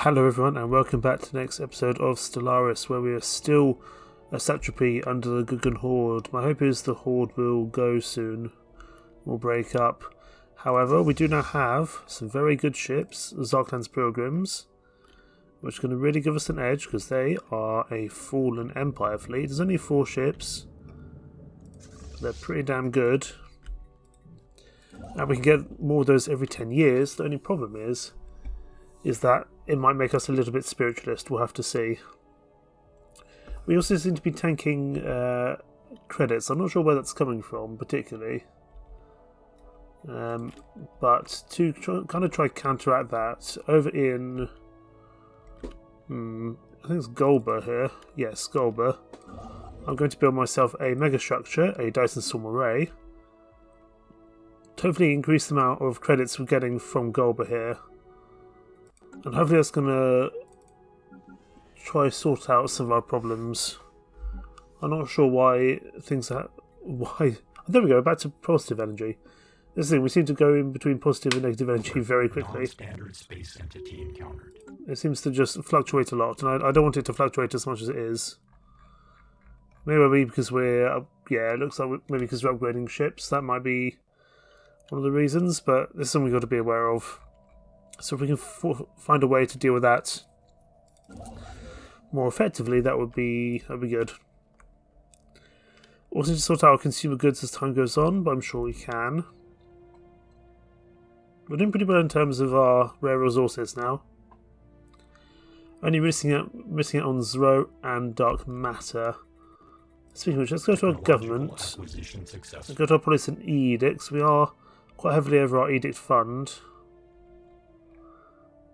Hello everyone and welcome back to the next episode of Stellaris, where we are still a satrapy under the Guggen Horde. My hope is the Horde will go soon, will break up. However, we do now have some very good ships, the Zarkland's Pilgrims, which are going to really give us an edge because they are a fallen Empire fleet. There's only 4 ships, but they're pretty damn good. And we can get more of those every 10 years. The only problem is that it might make us a little bit spiritualist. We'll have to see. We also seem to be tanking credits. I'm not sure where that's coming from particularly. But to kind of try counteract that, over in I think it's Golba here. Yes, Golba. I'm going to build myself a mega structure, a Dyson Storm Array. Hopefully increase the amount of credits we're getting from Golba here. And hopefully that's going to try sort out some of our problems. I'm not sure why things are... Why... There we go, back to positive energy. This thing, we seem to go in between positive and negative energy very quickly. Non-standard space entity encountered. It seems to just fluctuate a lot, and I don't want it to fluctuate as much as it is. Maybe because we're... yeah, it looks like maybe because we're upgrading ships. That might be one of the reasons, but this is something we've got to be aware of. So if we can find a way to deal with that more effectively, that would be good. Also to sort out our consumer goods as time goes on, but I'm sure we can. We're doing pretty well in terms of our rare resources now. Only missing out on Zro and Dark Matter. Speaking of which, let's go to our government. Let's go to our police and edicts. We are quite heavily over our edict fund.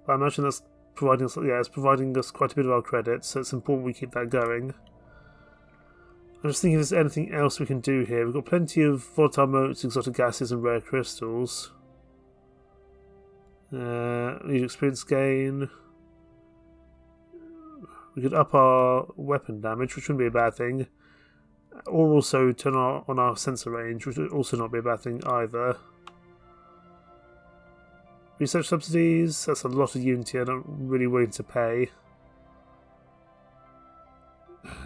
I imagine that's providing us, it's providing us quite a bit of our credits, so it's important we keep that going. I'm just thinking if there's anything else we can do here. We've got plenty of volatile motes, exotic gases, and rare crystals. Need experience gain. We could up our weapon damage, which wouldn't be a bad thing. Or also turn on our sensor range, which would also not be a bad thing either. Research subsidies, that's a lot of Unity I'm not really willing to pay.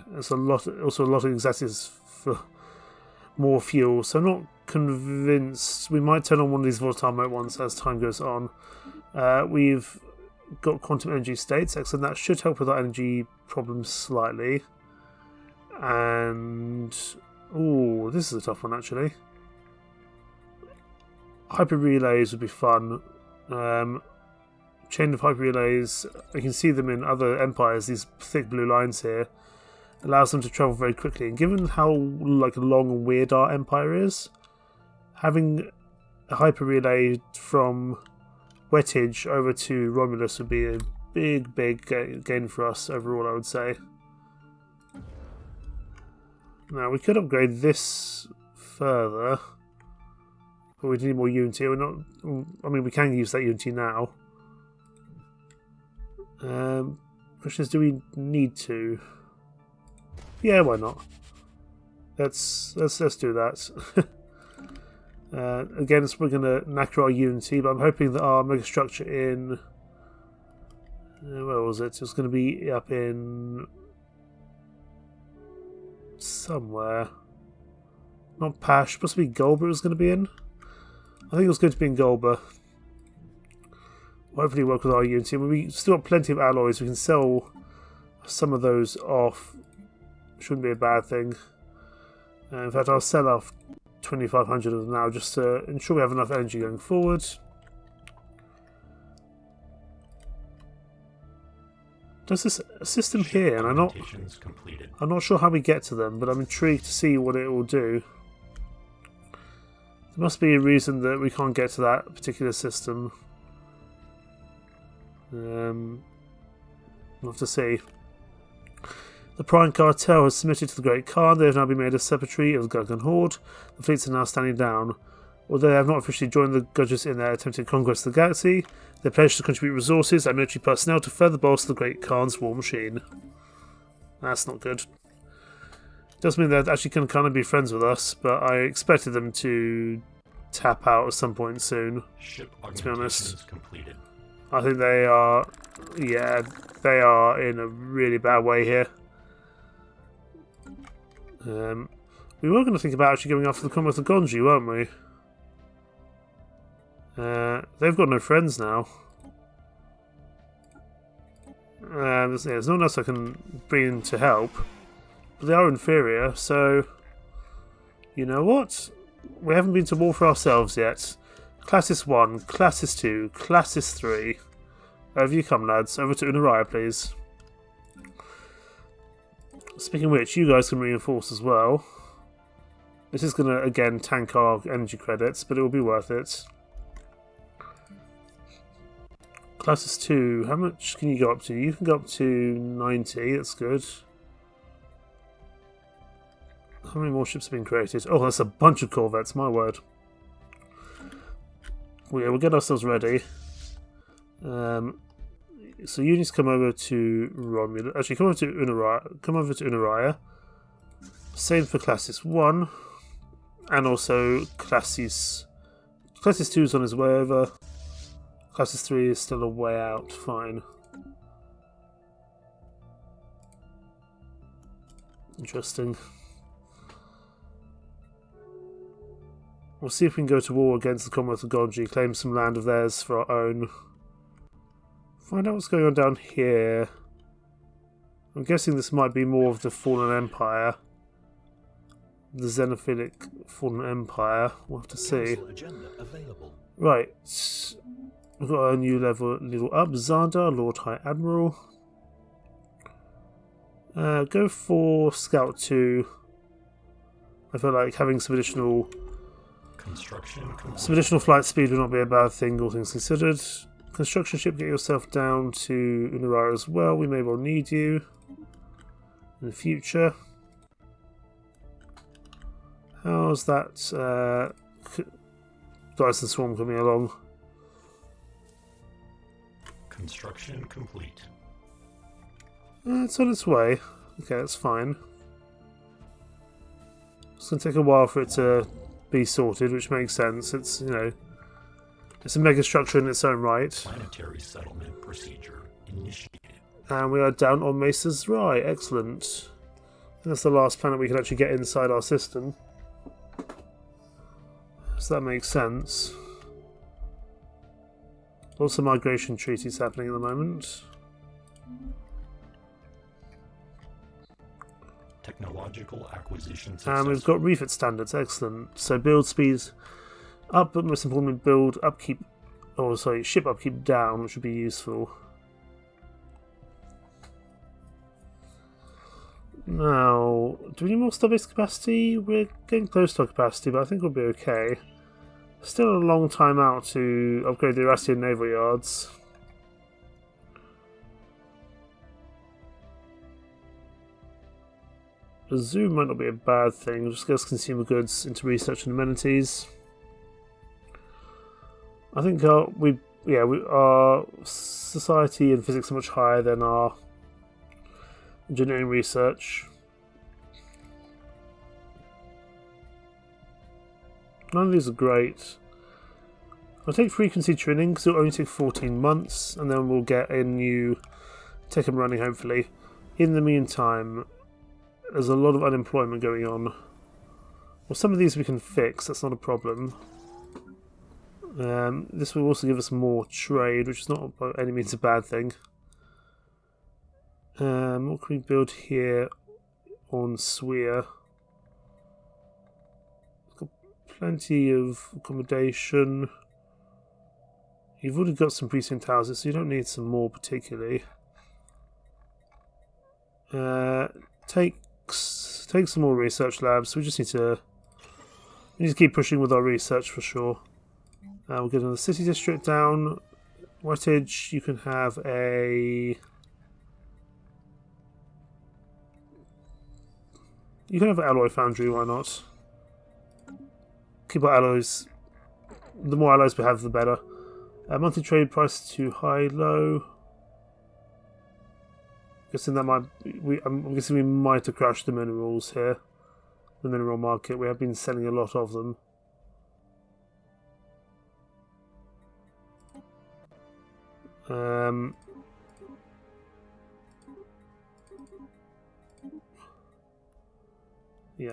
There's also a lot of executives for more fuel, so I'm not convinced. We might turn on one of these volatile mode ones as time goes on. We've got quantum energy states, excellent. That should help with our energy problems slightly. And ooh, this is a tough one actually. Hyper relays would be fun. Chain of hyper relays, you can see them in other empires, these thick blue lines here, allows them to travel very quickly, and given how long and weird our empire is, having a hyper relay from Wettage over to Romulus would be a big gain for us overall, I would say. Now we could upgrade this further, but we need more Unity. We're not. I mean, we can use that Unity now. Question is, do we need to? Yeah, why not? Let's do that. Again, we're going to knacker our Unity, but I'm hoping that our mega structure in where was it? It's going to be up in somewhere. Not Pash, possibly Golba. It was going to be in. I think it was going to be in Golba. Hopefully work with our Unity. We still got plenty of alloys. We can sell some of those off. Shouldn't be a bad thing. In fact, I'll sell off 2,500 of them now just to ensure we have enough energy going forward. There's this system here, and I'm not sure how we get to them, but I'm intrigued to see what it will do. There must be a reason that we can't get to that particular system. We'll have to see. The Prime Cartel has submitted to the Great Khan. They have now been made a separatory of the Guggen Horde. The fleets are now standing down. Although they have not officially joined the Gudges in their attempted conquest of the galaxy, they pledge to contribute resources and military personnel to further bolster the Great Khan's war machine. That's not good. Does mean they're actually going to kind of be friends with us, but I expected them to tap out at some point soon, to be honest. I think they are... Yeah, they are in a really bad way here. We were going to think about actually going after the Commonwealth of Gonji, weren't we? They've got no friends now. There's no one else I can bring in to help. But they are inferior, so... You know what? We haven't been to war for ourselves yet. Classis 1, Classis 2, Classis 3. Over you come, lads. Over to Unaraya, please. Speaking of which, you guys can reinforce as well. This is going to, again, tank our energy credits, but it will be worth it. Classis 2, how much can you go up to? You can go up to 90, that's good. How many more ships have been created? Oh, that's a bunch of corvettes, my word. Well, yeah, we'll get ourselves ready. So units come over to Romulus. Actually, come over to Unaraya. Same for Classis 1. And also Classis 2 is on his way over. Classis 3 is still a way out. Fine. Interesting. We'll see if we can go to war against the Commonwealth of Gonji, claim some land of theirs for our own. Find out what's going on down here. I'm guessing this might be more of the Fallen Empire. The Xenophilic Fallen Empire. We'll have to see. Right. We've got a new level up. Zanda, Lord High Admiral. Go for Scout 2. I feel like having some additional flight speed would not be a bad thing, all things considered. Construction ship, get yourself down to Unaraya as well. We may well need you in the future. How's that Dyson Swarm coming along? Construction complete. It's on its way. Okay, that's fine. It's going to take a while for it to be sorted, which makes sense. It's, you know, it's a mega structure in its own right. Planetary settlement procedure initiated. And we are down on Mesa's Rye. Excellent. And that's the last planet we can actually get inside our system. So that makes sense. Lots of migration treaties happening at the moment. Technological acquisition successful. And we've got refit standards, excellent. So build speeds up, but most importantly build upkeep, or sorry, ship upkeep down, which would be useful. Now, do we need more starbase capacity? We're getting close to our capacity, but I think we'll be okay. Still a long time out to upgrade the Irasian naval yards. A zoo might not be a bad thing, just get us consumer goods into research and amenities. I think our society and physics are much higher than our engineering research. None of these are great. I'll take frequency training because it'll only take 14 months and then we'll get a new tech and running hopefully. In the meantime, there's a lot of unemployment going on. Well, some of these we can fix, that's not a problem. This will also give us more trade, which is not by any means a bad thing. What can we build here on Swea? Got plenty of accommodation. You've already got some precinct houses, so you don't need some more particularly. Take some more research labs. We just need to keep pushing with our research for sure. We'll get another city district down. Wettage, you can have a... You can have an alloy foundry, why not? Keep our alloys. The more alloys we have, the better. Monthly trade price to high-low. I'm guessing we might have crashed the minerals here. The mineral market. We have been selling a lot of them. Yeah,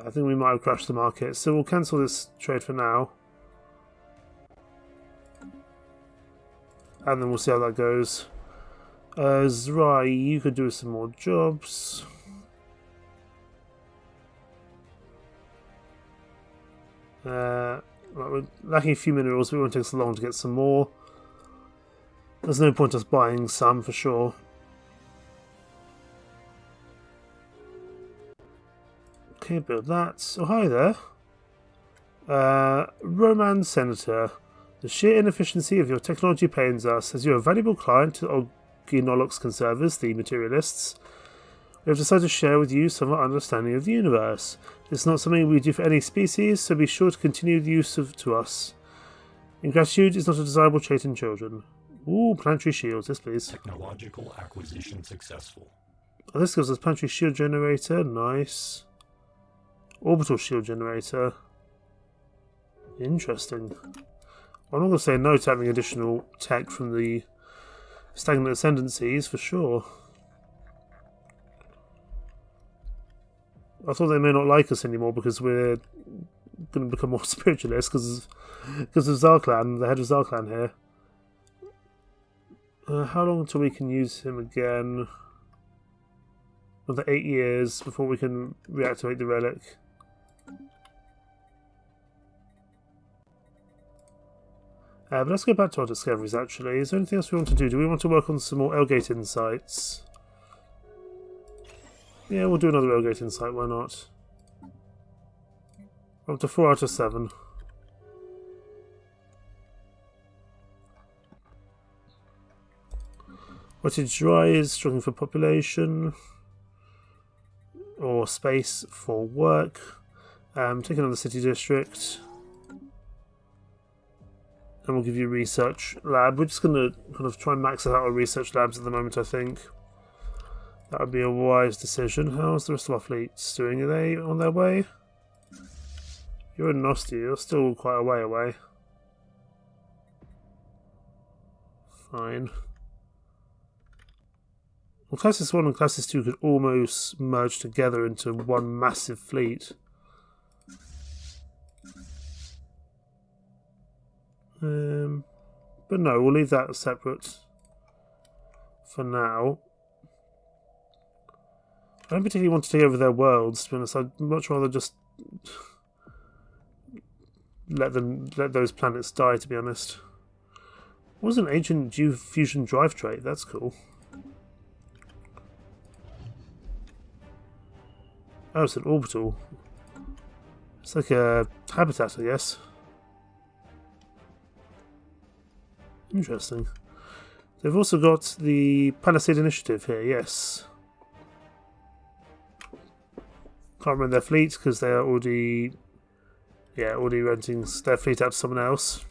I think we might have crashed the market, so we'll cancel this trade for now. And then we'll see how that goes. Zrai, you could do some more jobs. Right, we're lacking a few minerals, but it won't take so long to get some more. There's no point us buying some for sure. Okay, build that. Oh, hi there. Roman Senator. The sheer inefficiency of your technology pains us. As you're a valuable client to Ogginolox conservers, the materialists, we have decided to share with you some of our understanding of the universe. It's not something we do for any species, so be sure to continue the use of to us. Ingratitude is not a desirable trait in children. Ooh, planetary shields, yes please. Technological acquisition successful. Oh, this gives us planetary shield generator, nice. Orbital shield generator. Interesting. I'm not going to say no to having additional tech from the stagnant ascendancies, for sure. I thought they may not like us anymore because we're going to become more spiritualist because of Zarklan, the head of Zarklan here. How long until we can use him again? Another 8 years before we can reactivate the relic. But let's go back to our discoveries actually. Is there anything else we want to do? Do we want to work on some more Elgate insights? Yeah, we'll do another Elgate insight, why not? Up to 4 out of 7. Wattage Dry is struggling for population. Or space for work. Take another city district. And we'll give you a research lab. We're just going to kind of try and max out our research labs at the moment, I think. That would be a wise decision. How's the rest of our fleets doing? Are they on their way? You're in Nosti. You're still quite a way away. Fine. Well, Classis 1 and Classis 2 could almost merge together into one massive fleet. But no, we'll leave that separate for now. I don't particularly want to take over their worlds, to be honest. I'd much rather just let those planets die, to be honest. What was an ancient fusion drive trait? That's cool. Oh, it's an orbital. It's like a habitat, I guess. Interesting. They've also got the Palisade Initiative here, yes. Can't run their fleet because they are already renting their fleet out to someone else.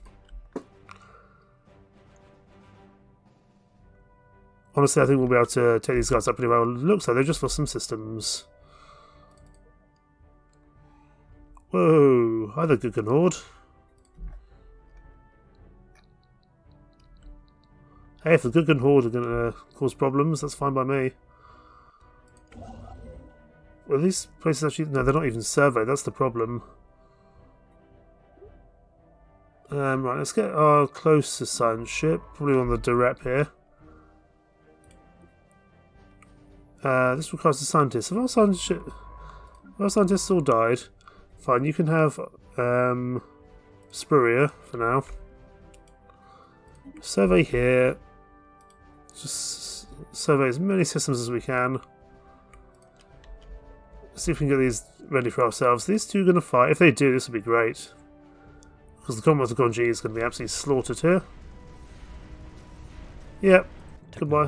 Honestly, I think we'll be able to take these guys up pretty well. It looks like they've just lost some systems. Whoa, hi there, Guggen Horde. Hey, if the Guggen Horde are going to cause problems, that's fine by me. Well, these places actually... No, they're not even surveyed, that's the problem. Right, let's get our closest science ship, probably on the Direp here. This requires a scientist. Have our scientists all died? Fine, you can have Spurrier for now. Survey here. Just survey as many systems as we can. See if we can get these ready for ourselves. These two are going to fight. If they do, this will be great. Because the Commonwealth of Gonji is going to be absolutely slaughtered here. Yep. Goodbye.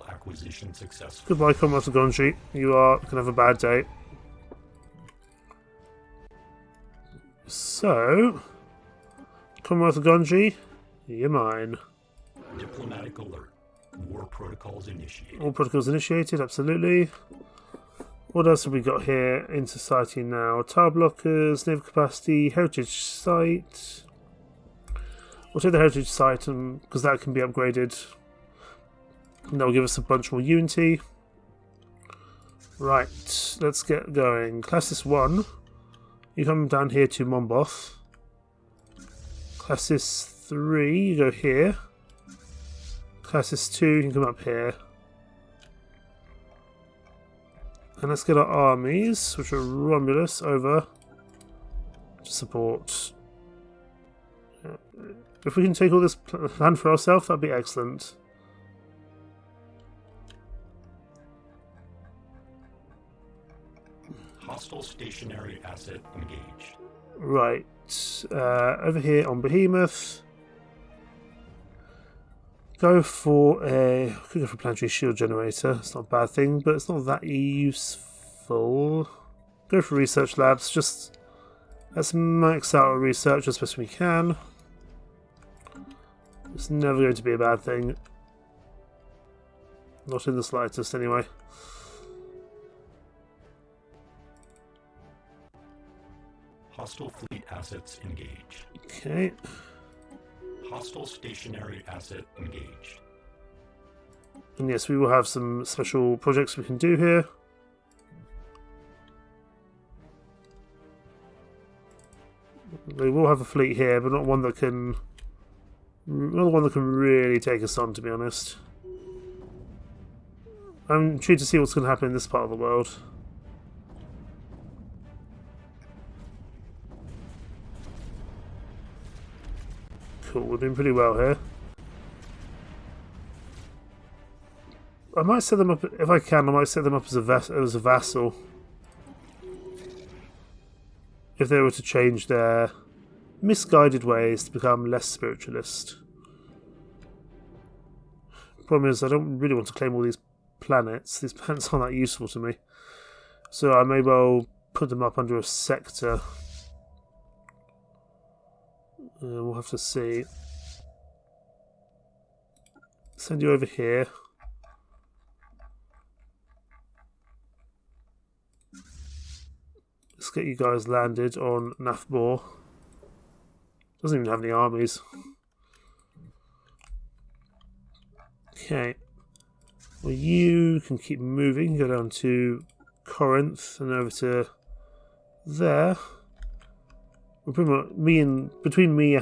Acquisition successful. Goodbye, Commonwealth of Gonji. You are going to have a bad day. So, Commonwealth of Gonji, you're mine. Diplomatic alert. War protocols initiated. All protocols initiated, absolutely. What else have we got here in society now? Tile blockers, naval capacity, heritage site. We'll take the heritage site because that can be upgraded And that will give us a bunch more unity. Right, let's get going. Classis 1, you come down here to Monboth. Classis 3, you go here. Classis 2, you can come up here. And let's get our armies, which are Romulus, over to support. If we can take all this land for ourselves, that'd be excellent. Hostile stationary asset engaged. Right, over here on Behemoth, go for a. Could go for a planetary shield generator. It's not a bad thing, but it's not that useful. Go for research labs. Just let's max out our research as best we can. It's never going to be a bad thing. Not in the slightest, anyway. Hostile fleet assets engaged. Okay. Hostile stationary asset engaged. And yes, we will have some special projects we can do here. We will have a fleet here, but not one that can really take us on, to be honest. I'm intrigued to see what's going to happen in this part of the world. Cool, we're doing pretty well here. I might set them up, if I can, I might set them up as a vassal. If they were to change their misguided ways to become less spiritualist. Problem is, I don't really want to claim all these planets. These planets aren't that useful to me. So I may well put them up under a sector. We'll have to see. Send you over here. Let's get you guys landed on Nafbor. Doesn't even have any armies. Okay. Well, you can keep moving. Go down to Corinth and over to there. We're pretty much between me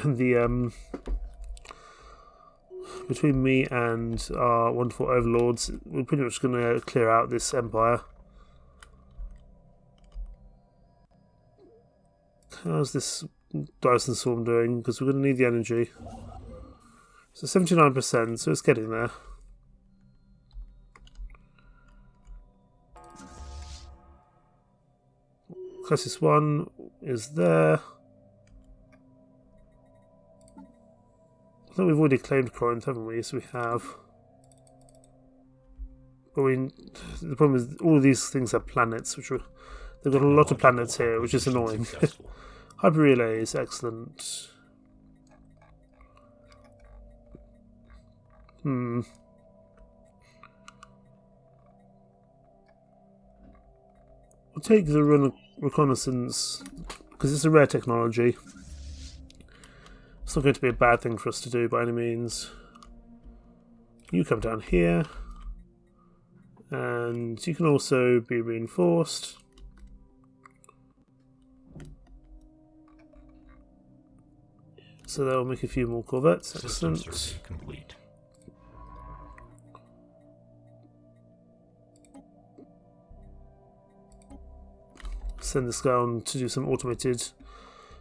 and our wonderful overlords, we're pretty much going to clear out this empire. How's this Dyson Swarm doing? Because we're going to need the energy. So 79%, so it's getting there. Classis 1 is there. I think we've already claimed Corinth, haven't we? Yes, we have. But the problem is all of these things have planets, which are... They've got a lot of planets here, which is annoying. Hyper relay is excellent. We'll take the reconnaissance, because it's a rare technology. It's not going to be a bad thing for us to do by any means. You come down here. And you can also be reinforced. So they'll make a few more corvettes. Excellent. Complete. Send this guy on to do some automated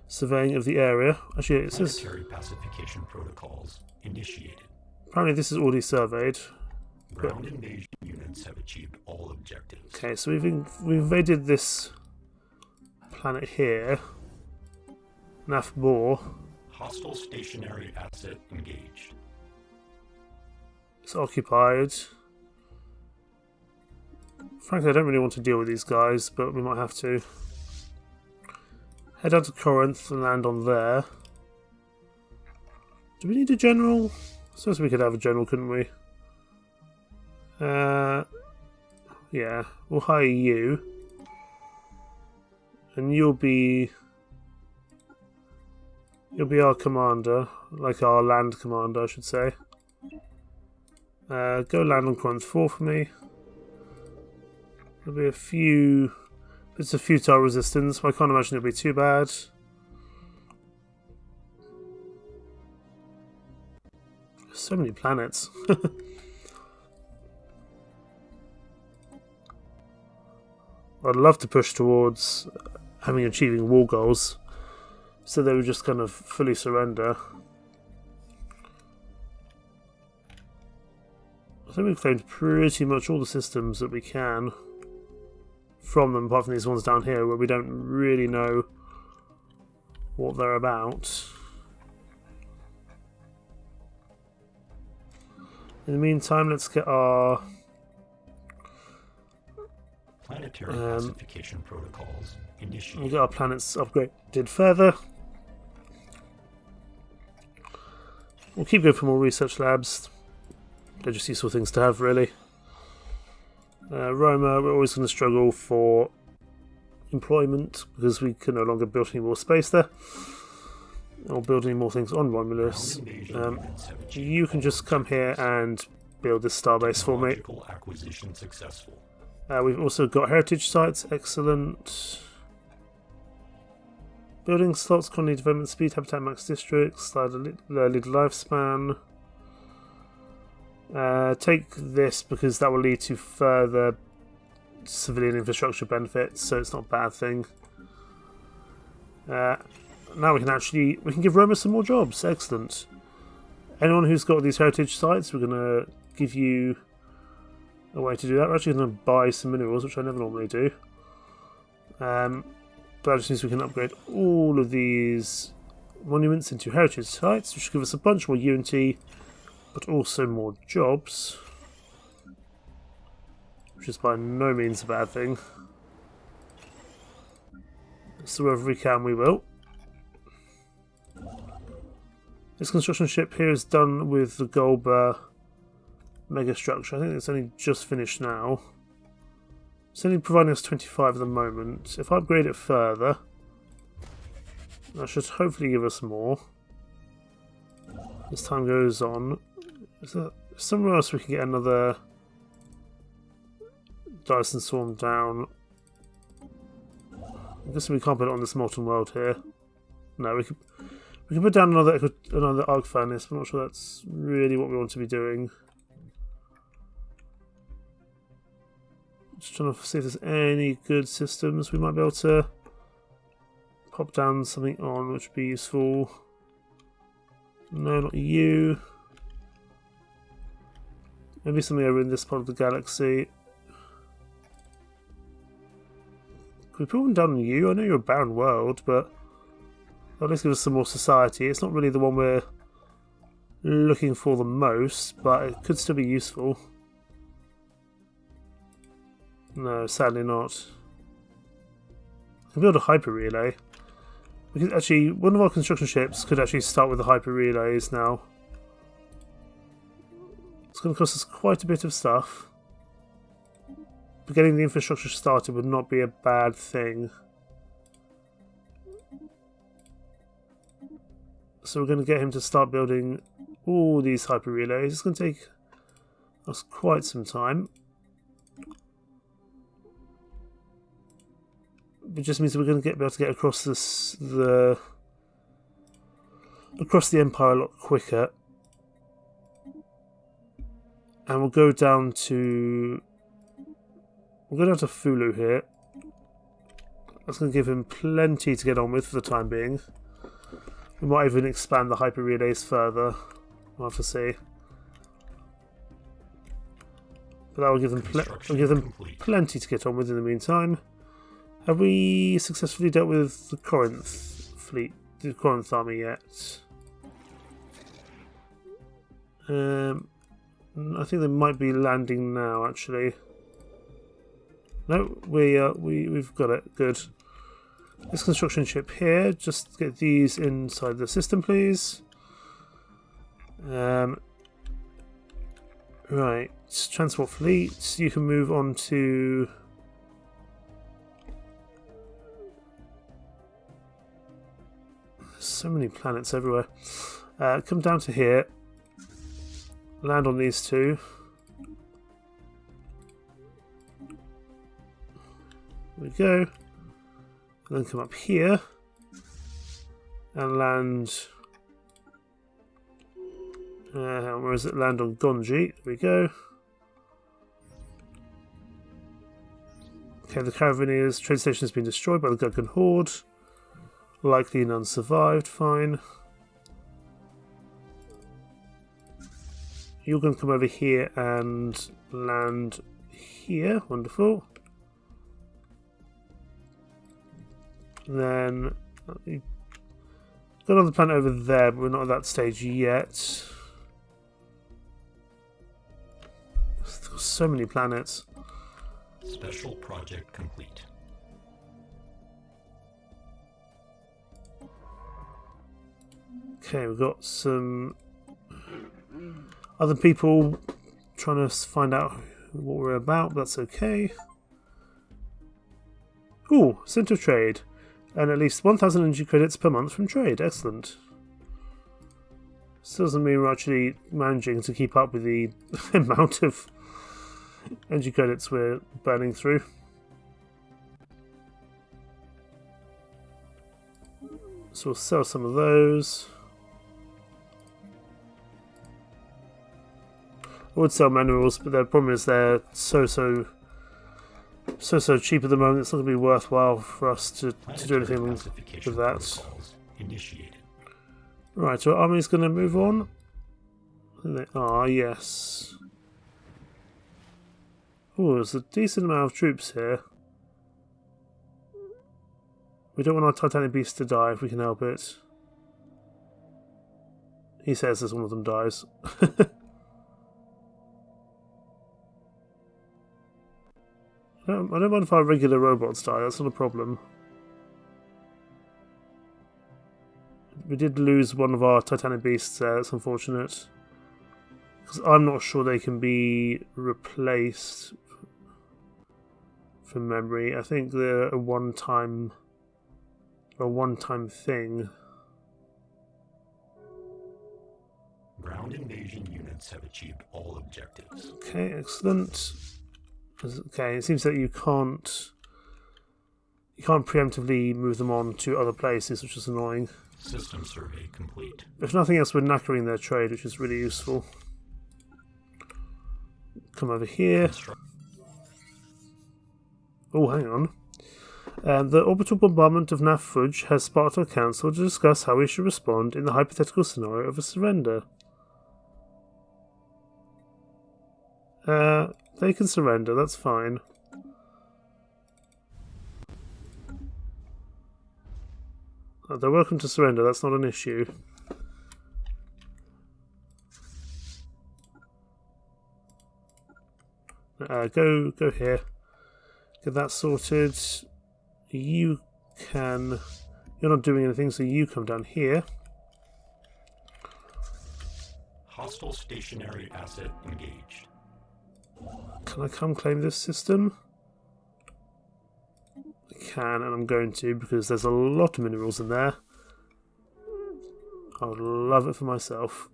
surveying of the area. Actually, it says Planetary pacification protocols initiated. Apparently this is already surveyed. Ground invasion units have achieved all objectives. Okay, so we've invaded this planet here. Nafbor. Hostile stationary asset engaged. It's occupied. Frankly, I don't really want to deal with these guys, but we might have to. Head out to Corinth and land on there. Do we need a general? I suppose we could have a general, couldn't we? Yeah, we'll hire you. And you'll be our commander, like our land commander, I should say. Go land on Corinth 4 for me. There'll be a few bits of futile resistance, but I can't imagine it'll be too bad. So many planets. I'd love to push towards achieving war goals, so they would just kind of fully surrender. I think we've claimed pretty much all the systems that we can from them, apart from these ones down here where we don't really know what they're about. In the meantime, let's get our planetary classification protocols initiated. We'll get our planets upgraded further. We'll keep going for more research labs. They're just useful things to have, really. Roma, we're always going to struggle for employment because we can no longer build any more space there. Or build any more things on Romulus. You can just come here and build this starbase for me. Acquisition successful. We've also got heritage sites, excellent. Building slots, colony development speed, habitat max districts, lead lifespan. Take this because that will lead to further civilian infrastructure benefits, so it's not a bad thing. Now we can give Roma some more jobs. Excellent. Anyone who's got these heritage sites, we're going to give you a way to do that. We're actually going to buy some minerals, which I never normally do. But that just means we can upgrade all of these monuments into heritage sites, which should give us a bunch more unity, but also more jobs, which is by no means a bad thing. So wherever we can, we will. This construction ship here is done with the Golba megastructure. I think it's only just finished now. It's only providing us 25 at the moment. If I upgrade it further, that should hopefully give us more. As time goes on. Is there somewhere else we can get another Dyson Swarm down? I guess we can't put it on this molten world here. No, we can put down another arc furnace, but I'm not sure that's really what we want to be doing. Just trying to see if there's any good systems we might be able to pop down something on, which would be useful. No, not you. Maybe something over in this part of the galaxy. Could we put one down on you? I know you're a barren world, but at least give us some more society. It's not really the one we're looking for the most, but it could still be useful. No, sadly not. I can build a hyper relay. We could actually, one of our construction ships could actually start with the hyper relays now. It's going to cost us quite a bit of stuff, but getting the infrastructure started would not be a bad thing. So we're going to get him to start building all these hyper relays. It's going to take us quite some time. It just means that we're going to be able to get across the Empire a lot quicker. And we'll go down to Fulu here. That's going to give him plenty to get on with for the time being. We might even expand the hyper relays further. We'll have to see. But that will give them plenty to get on with in the meantime. Have we successfully dealt with the Corinth fleet, the Corinth army yet? I think they might be landing now, actually. No, we've got it. Good. This construction ship here, just get these inside the system, please. Right, transport fleet. You can move on to. So many planets everywhere. Come down to here. land on these two. There we go. And then come up here and land. Where is it? Land on Gonji. There we go. Okay, the Caravaneers train station has been destroyed by the Guggen Horde. Likely none survived. Fine. You're going to come over here and land here. Wonderful. And then you've got another planet over there, but we're not at that stage yet. There's so many planets. Special project complete. Okay, we've got some other people trying to find out what we're about, but that's okay. Ooh, Centre of Trade. And at least 1,000 energy credits per month from trade. Excellent. This doesn't mean we're actually managing to keep up with the amount of energy credits we're burning through. So we'll sell some of those. I would sell minerals, but the problem is they're so cheap at the moment. It's not going to be worthwhile for us to do anything with that. Initiated. Right, so our army's going to move on. And they are, yes. Oh, there's a decent amount of troops here. We don't want our Titanic Beast to die if we can help it. He says as one of them dies. I don't mind if our regular robots die, that's not a problem. We did lose one of our Titanic Beasts there, that's unfortunate. Because I'm not sure they can be replaced from memory. I think they're a one-time thing. Ground invasion units have achieved all objectives. Okay, excellent. Okay, it seems that you can't preemptively move them on to other places, which is annoying. System survey complete. If nothing else, we're knackering their trade, which is really useful. Come over here. Oh, hang on. The orbital bombardment of Naf Fudge has sparked our council to discuss how we should respond in the hypothetical scenario of a surrender. They can surrender, that's fine. They're welcome to surrender, that's not an issue. Go here. Get that sorted. You're not doing anything, so you come down here. Hostile stationary asset engaged. Can I come claim this system? I can, and I'm going to, because there's a lot of minerals in there. I would love it for myself.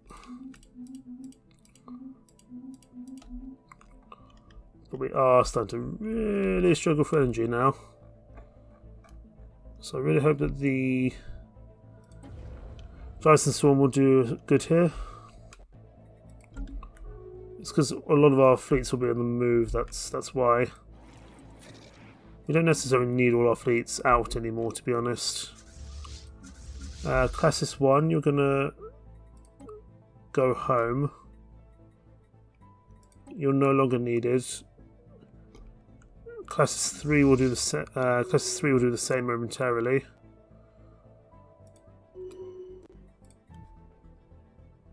But we are starting to really struggle for energy now. So I really hope that the Dyson Swarm will do good here. It's because a lot of our fleets will be on the move, that's why. We don't necessarily need all our fleets out anymore, to be honest. Classis 1, you're gonna go home. You're no longer needed. Classis 3 will do the same momentarily.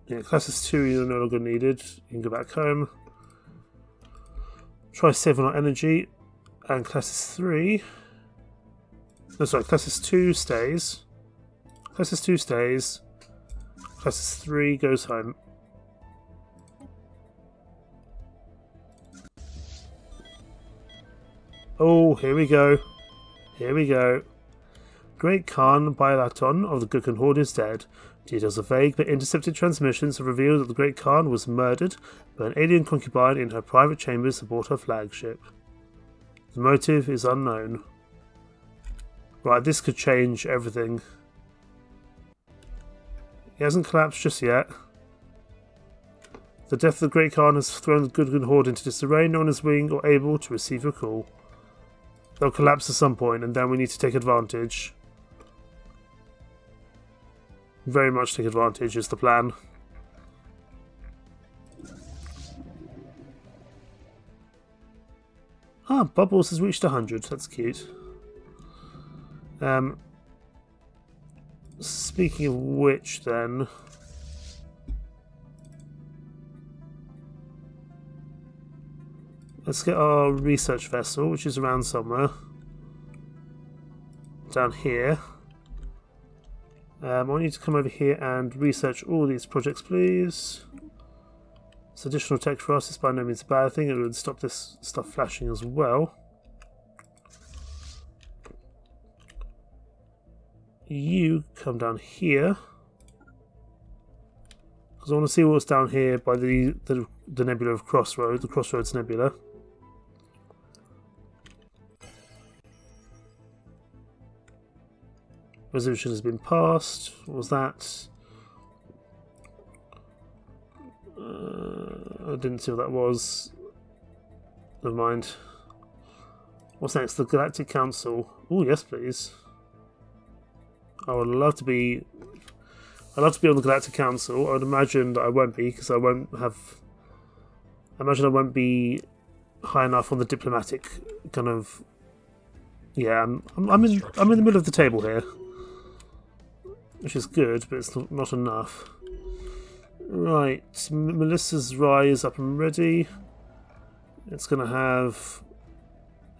Yeah, Classis 2 you're no longer needed. You can go back home. Try saving our energy. And Classis 3... No, sorry, Classis 2 stays. Classis 2 stays. Classis 3 goes home. Oh, here we go. Here we go. Great Khan Bailaton of the Guggen Horde is dead. Details are vague, but intercepted transmissions have revealed that the Great Khan was murdered by an alien concubine in her private chambers aboard her flagship. The motive is unknown. Right, this could change everything. He hasn't collapsed just yet. The death of the Great Khan has thrown the Gurgun Horde into disarray. No one is willing or able to receive your call. They'll collapse at some point, and then we need to take advantage. Very much take advantage is the plan. Ah, Bubbles has reached 100. That's cute. Speaking of which, then, let's get our research vessel, which is around somewhere down here. I want you to come over here and research all these projects, please. It's additional tech for us. It's by no means a bad thing. It would stop this stuff flashing as well. You come down here because I want to see what's down here by the nebula of Crossroads, the Crossroads Nebula. Resolution has been passed. What was that? I didn't see what that was. Never mind. What's next? The Galactic Council. Oh yes, please. I would love to be. I'd love to be on the Galactic Council. I would imagine that I won't be because I won't have. I imagine I won't be high enough on the diplomatic kind of. Yeah, I'm in the middle of the table here, which is good, but it's not enough. Right, Melissa's Rye is up and ready. It's going to have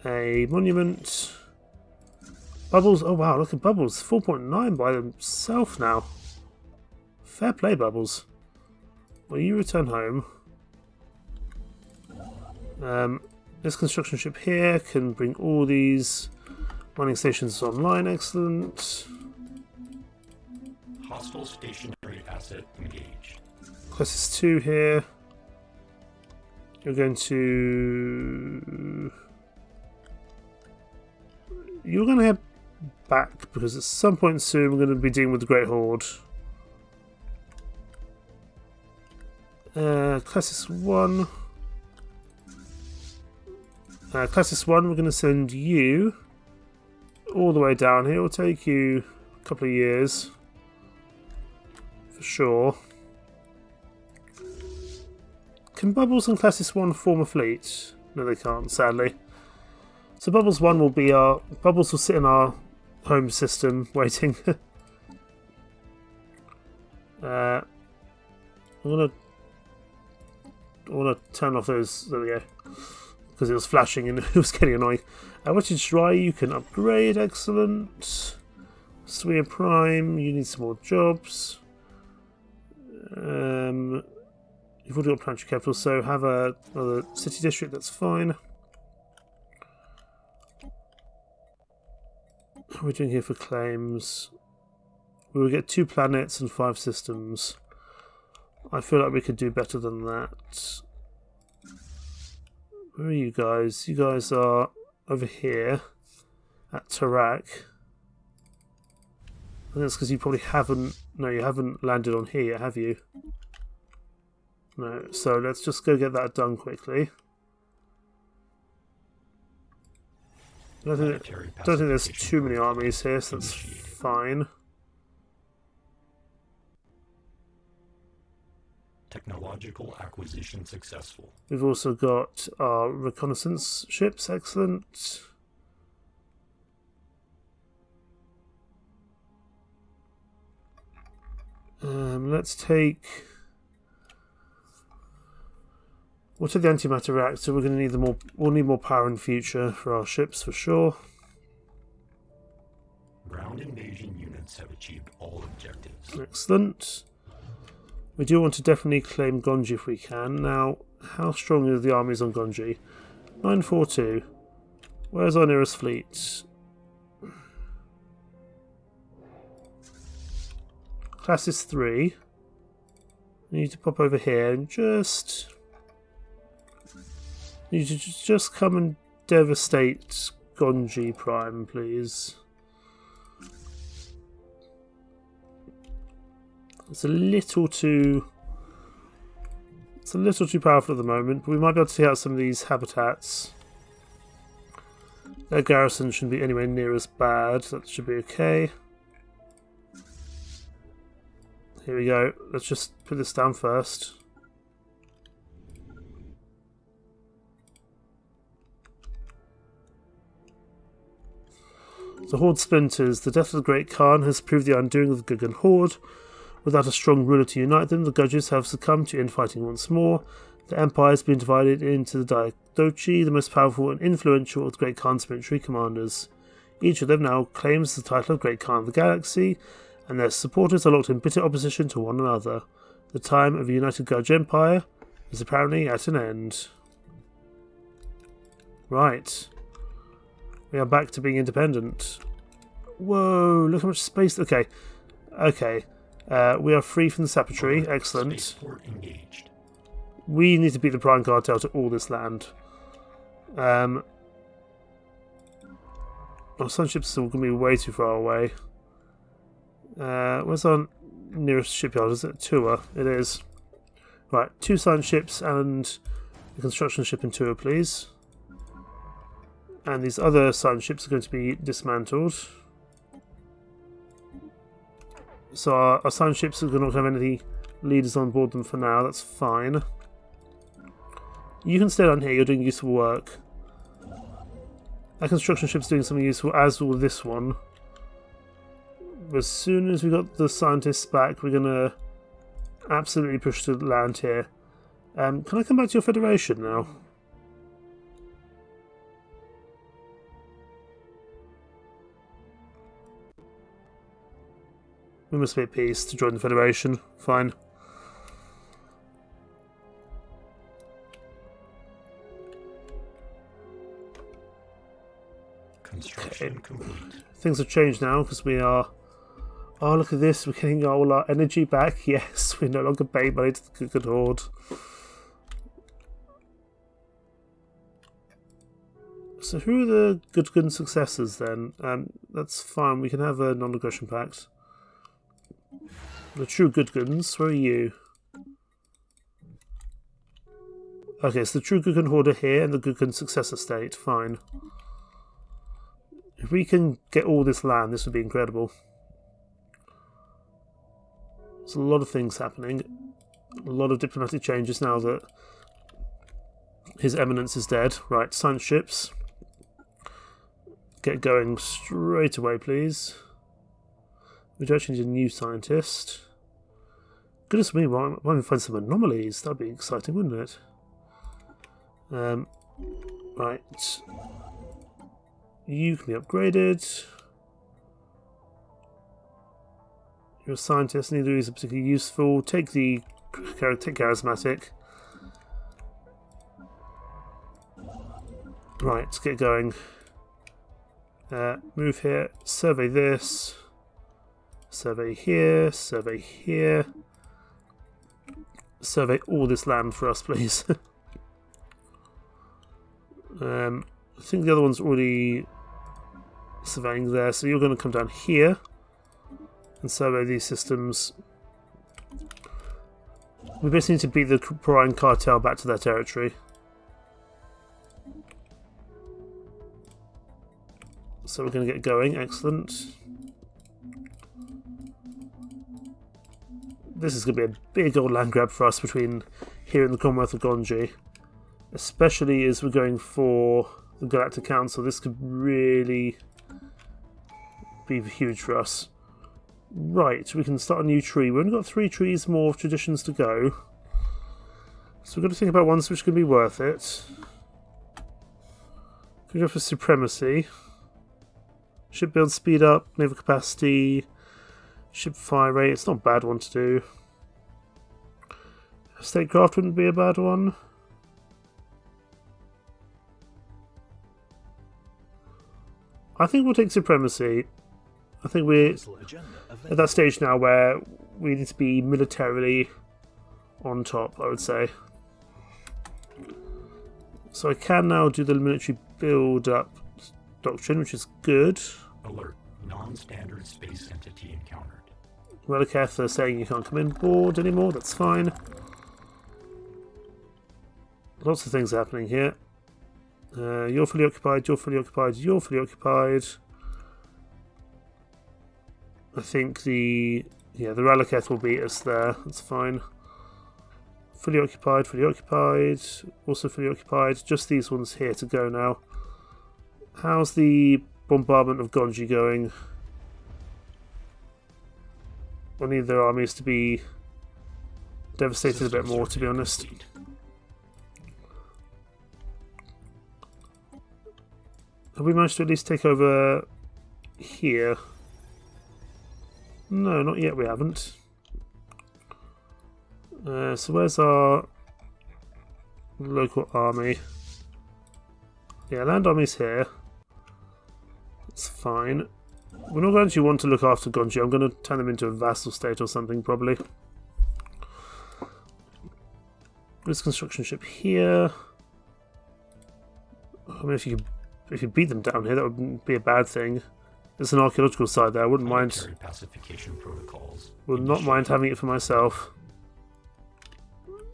a monument. Bubbles, oh wow, look at Bubbles, 4.9 by himself now. Fair play, Bubbles. Well, you return home. This construction ship here can bring all these mining stations online, excellent. Hostile stationary asset engaged. Crisis 2 here. You're going to head back because at some point soon we're going to be dealing with the Great Horde. Crisis 1. Crisis 1, we're going to send you all the way down here. It'll take you a couple of years for sure. Can Bubbles and Crisis 1 form a fleet? No, they can't, sadly. So Bubbles 1 will be our... Bubbles will sit in our home system waiting. I want to turn off those... There we go. Because it was flashing and it was getting annoying. Which is dry, you can upgrade, excellent. Swea Prime, you need some more jobs. You've already got planetary capital, so have another city district, that's fine. What are we doing here for claims? We will get 2 planets and 5 systems. I feel like we could do better than that. Where are you guys? You guys are over here at Tarak. I think that's because you probably haven't... No, you haven't landed on here yet, have you? No, so let's just go get that done quickly. I don't think there's too many armies here, so that's fine. Technological acquisition successful. We've also got our reconnaissance ships, excellent. Let's take... We'll take the antimatter reactor. We're going to need we'll need more power in future for our ships for sure. Ground invasion units have achieved all objectives. Excellent. We do want to definitely claim Gonji if we can. Now, how strong are the armies on Gonji? 942. Where's our nearest fleet? Class is 3. I need to pop over here and just... need to just come and devastate Gonji Prime, please. It's a little too powerful at the moment, but we might be able to see out some of these habitats. Their garrison shouldn't be anywhere near as bad. That should be okay. Here we go. Let's just put this down first. The Horde splinters. The death of the Great Khan has proved the undoing of the Guggen Horde. Without a strong ruler to unite them, the Gudges have succumbed to infighting once more. The Empire has been divided into the Daikdochi, the most powerful and influential of the Great Khan's military commanders. Each of them now claims the title of Great Khan of the Galaxy, and their supporters are locked in bitter opposition to one another. The time of a united Gudge Empire is apparently at an end. Right. We are back to being independent. Whoa, look how much space... Okay. Okay. We are free from the Sapitry. Excellent. Spaceport engaged. We need to beat the Prime Cartel to all this land. Our sunships are still going to be way too far away. Where's our nearest shipyard? Is it Tua? It is. Right, 2 sunships and a construction ship in Tua, please. And these other sunships are going to be dismantled. So our sunships are going to not have any leaders on board them for now. That's fine. You can stay down here. You're doing useful work. That construction ship's doing something useful, as will this one. As soon as we got the scientists back, we're going to absolutely push to land here. Can I come back to your Federation now? We must be at peace to join the Federation. Fine. Construction complete. Things have changed now because we are... Oh, look at this. We're getting all our energy back. Yes, we no longer pay money to the Guggen Horde. So who are the Guggen successors then? That's fine. We can have a non-aggression pact. The true Gudguns, where are you? Okay, so the true Guggen Horde are here and the Guggen successor state. Fine. If we can get all this land, this would be incredible. There's a lot of things happening. A lot of diplomatic changes now that His Eminence is dead. Right, sunships. Get going straight away, please. We do actually need a new scientist. Goodness me, why don't we find some anomalies? That'd be exciting, wouldn't it? Right. You can be upgraded. You're a scientist, neither is particularly useful. Take charismatic. Right, let's get going. Move here, survey this. Survey here, survey here. Survey all this land for us, please. I think the other one's already surveying there, so you're going to come down here and survey these systems. We basically need to beat the Prime Cartel back to their territory. So we're going to get going. Excellent. This is going to be a big old land grab for us between here and the Commonwealth of Gonji. Especially as we're going for the Galactic Council. This could really be huge for us. Right, we can start a new tree. We've only got 3 trees more of traditions to go. So we've got to think about ones which can be worth it. We go for supremacy. Ship build speed up, naval capacity, ship fire rate. It's not a bad one to do. Statecraft wouldn't be a bad one. I think we'll take supremacy. I think we're at that stage now where we need to be militarily on top, I would say. So I can now do the military build-up doctrine, which is good. Alert. Non-standard space entity encountered. Reliceth are saying you can't come in board anymore, that's fine. Lots of things happening here. You're fully occupied, you're fully occupied, you're fully occupied. I think the Reliceth will beat us there, that's fine. Fully occupied, also fully occupied. Just these ones here to go now. How's the bombardment of Gonji going? I need their armies to be devastated a bit more, to be honest. Have we managed to at least take over here? No, not yet we haven't. So where's our local army? Yeah, land army's here. That's fine. We're not going to want to look after Gonji. I'm going to turn them into a vassal state or something, probably. This construction ship here. I mean, if you beat them down here, that wouldn't be a bad thing. There's an archaeological site there. I wouldn't mind. Pacification protocols. Would not mind having it for myself.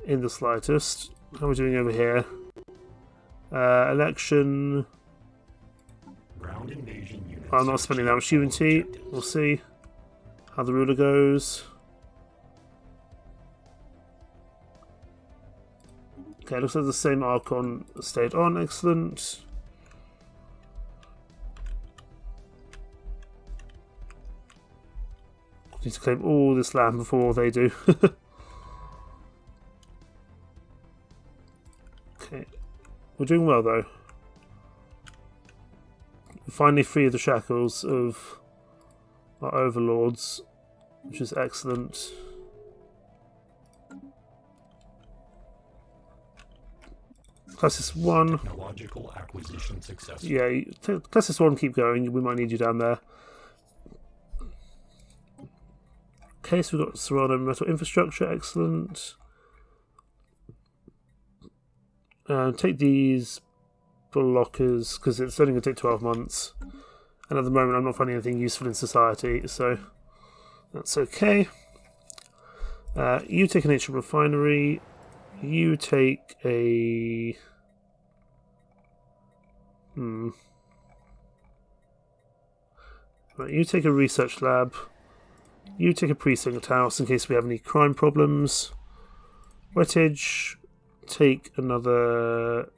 In the slightest. How are we doing over here? Election. Ground invasion units. I'm not spending that much unity. We'll see how the ruler goes. Okay, looks like the same Archon stayed on. Excellent. Need to claim all this land before they do. Okay, we're doing well though. We're finally free of the shackles of our overlords, which is excellent. Classis 1. Technological acquisition successful. Yeah, Classis 1, keep going. We might need you down there. Okay, so we've got Serrano metal infrastructure, excellent. Take these blockers, because it's only going to take 12 months. And at the moment I'm not finding anything useful in society, so that's okay. You take an ancient refinery. You take a... Right, you take a research lab. You take a precinct house in case we have any crime problems. Wettage, take another...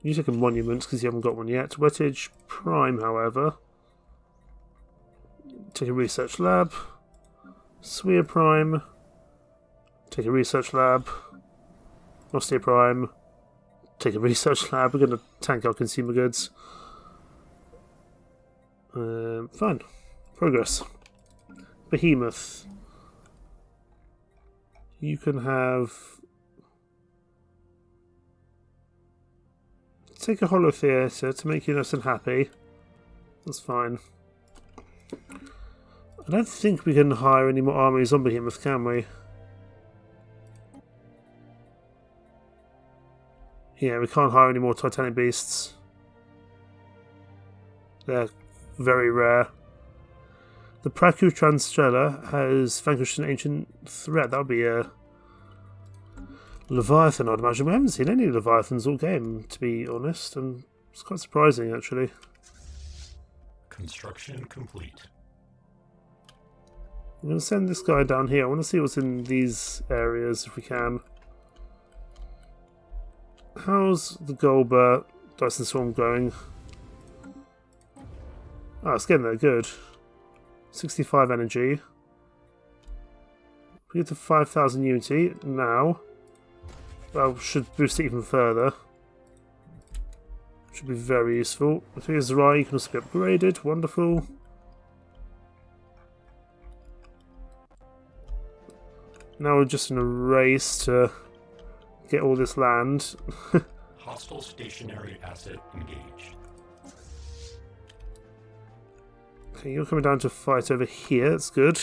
You take a monument because you haven't got one yet. Wettage Prime, however. Take a research lab. Swea Prime. Take a research lab. Nostia Prime. Take a research lab. We're going to tank our consumer goods. Fine. Progress. Behemoth. You can have... Take a hollow theatre to make you nice and happy. That's fine. I don't think we can hire any more armies on Behemoth, can we? Yeah, we can't hire any more Titanic Beasts. They're very rare. The Praku Transstella has vanquished an ancient threat. That would be a Leviathan, I'd imagine. We haven't seen any Leviathans all game, to be honest, and it's quite surprising, actually. Construction complete. I'm going to send this guy down here. I want to see what's in these areas, if we can. How's the Golber Dyson Swarm going? Oh, it's getting there, good. 65 energy. We get to 5,000 unity now. Well, should boost it even further. Should be very useful. If he is right, you can also be upgraded. Wonderful. Now we're just in a race to get all this land. Hostile stationary asset engaged. Okay, you're coming down to fight over here. That's good.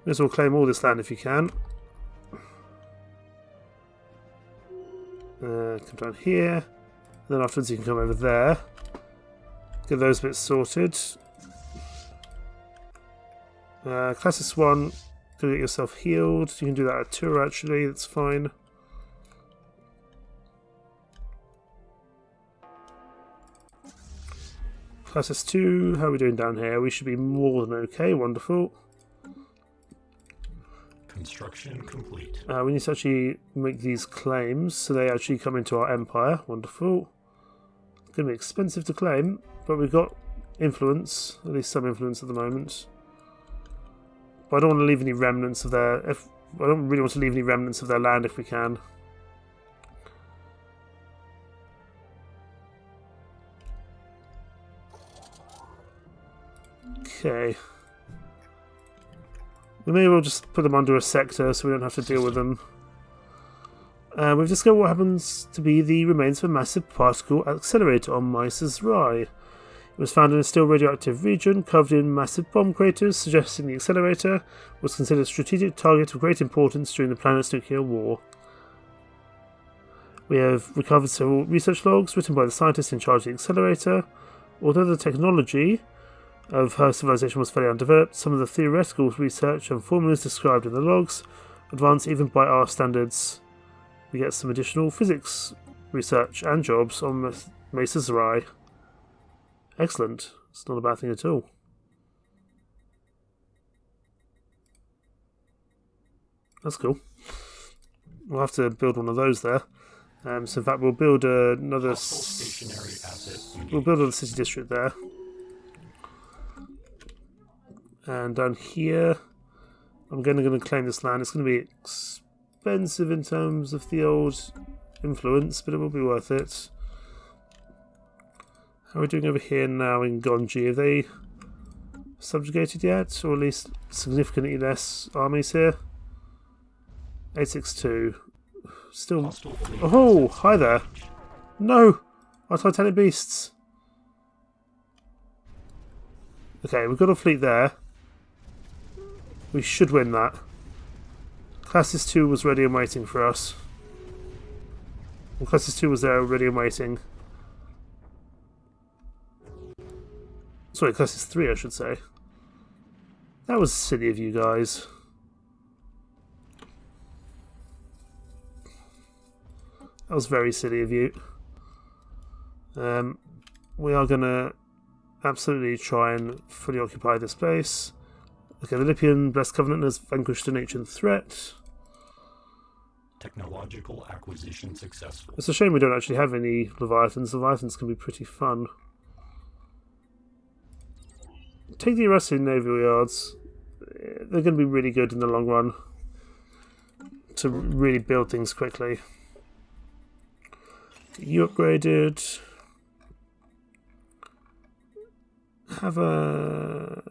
May as well claim all this land if you can. Come down here. Then afterwards you can come over there. Get those bits sorted. Classis 1, go get yourself healed. You can do that at tour actually, that's fine. Classis 2, how are we doing down here? We should be more than okay, wonderful. Construction complete. We need to actually make these claims so they actually come into our empire, wonderful. It's going to be expensive to claim, but we've got influence, at least some influence at the moment. But I don't want to leave any remnants of their... I don't really want to leave any remnants of their land if we can. Okay. We may well just put them under a sector so we don't have to deal with them. We've discovered what happens to be the remains of a massive particle accelerator on Myce's Rye. It was found in a still radioactive region covered in massive bomb craters, suggesting the accelerator was considered a strategic target of great importance during the planet's nuclear war. We have recovered several research logs written by the scientists in charge of the accelerator. Although the technology of her civilization was fairly undeveloped, some of the theoretical research and formulas described in the logs advance even by our standards. We get some additional physics research and jobs on Myce's Rye. Excellent. It's not a bad thing at all. That's cool. We'll have to build one of those there. So in fact, we'll build another. We'll build another city district there. And down here, I'm going to claim this land. It's going to be expensive in terms of the old influence, but it will be worth it. How are we doing over here now in Gonji? Have they subjugated yet? Or at least significantly less armies here? 862. Still... Oh, hi there. No! Our Titanic Beasts. Okay, we've got a fleet there. We should win that. Classis 2 was ready and waiting for us. And Classis 2 was there ready and waiting. Sorry, Classis 3 I should say. That was silly of you guys. That was very silly of you. We are going to absolutely try and fully occupy this base. Okay, the Lipian Blessed Covenant has vanquished an ancient threat. Technological acquisition successful. It's a shame we don't actually have any Leviathans. Leviathans can be pretty fun. Take the Irasian naval yards. They're going to be really good in the long run to really build things quickly. Get you upgraded. Have a...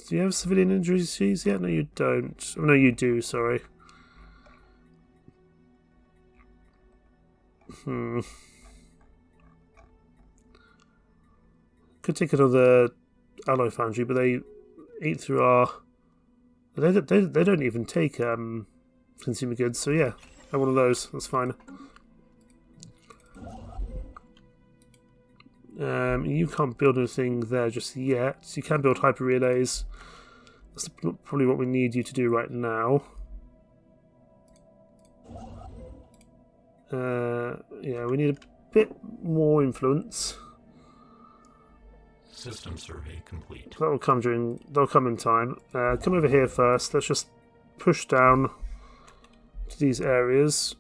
Do you have civilian injuries yet? No, you don't. Oh, no, you do, sorry. Could take another alloy foundry, but they eat through our... They don't even take consumer goods, so yeah. Have one of those, that's fine. You can't build anything there just yet. You can build hyper relays. That's probably what we need you to do right now. Yeah, we need a bit more influence. System survey complete. That'll come in time. Come over here first. Let's just push down to these areas.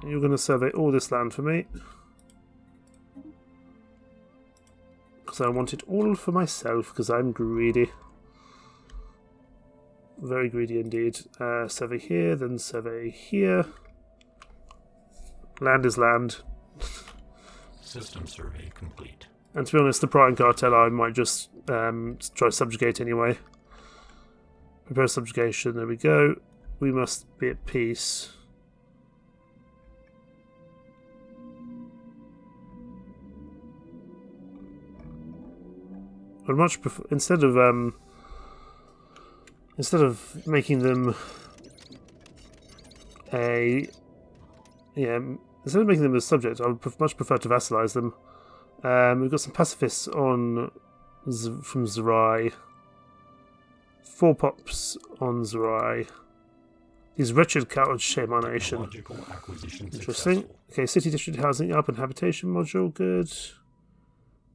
You're going to survey all this land for me. Because I want it all for myself, because I'm greedy. Very greedy indeed. Survey here, then survey here. Land is land. System survey complete. And to be honest, the Prime Cartel I might just try to subjugate anyway. Prepare subjugation, there we go. We must be at peace. I'd much prefer, instead of making them a instead of making them a subject, I would much prefer to vassalize them. We've got some pacifists on from Zerai. 4 pops on Zerai. These wretched cowards shame our nation. Interesting. Okay, city district housing up and habitation module, good.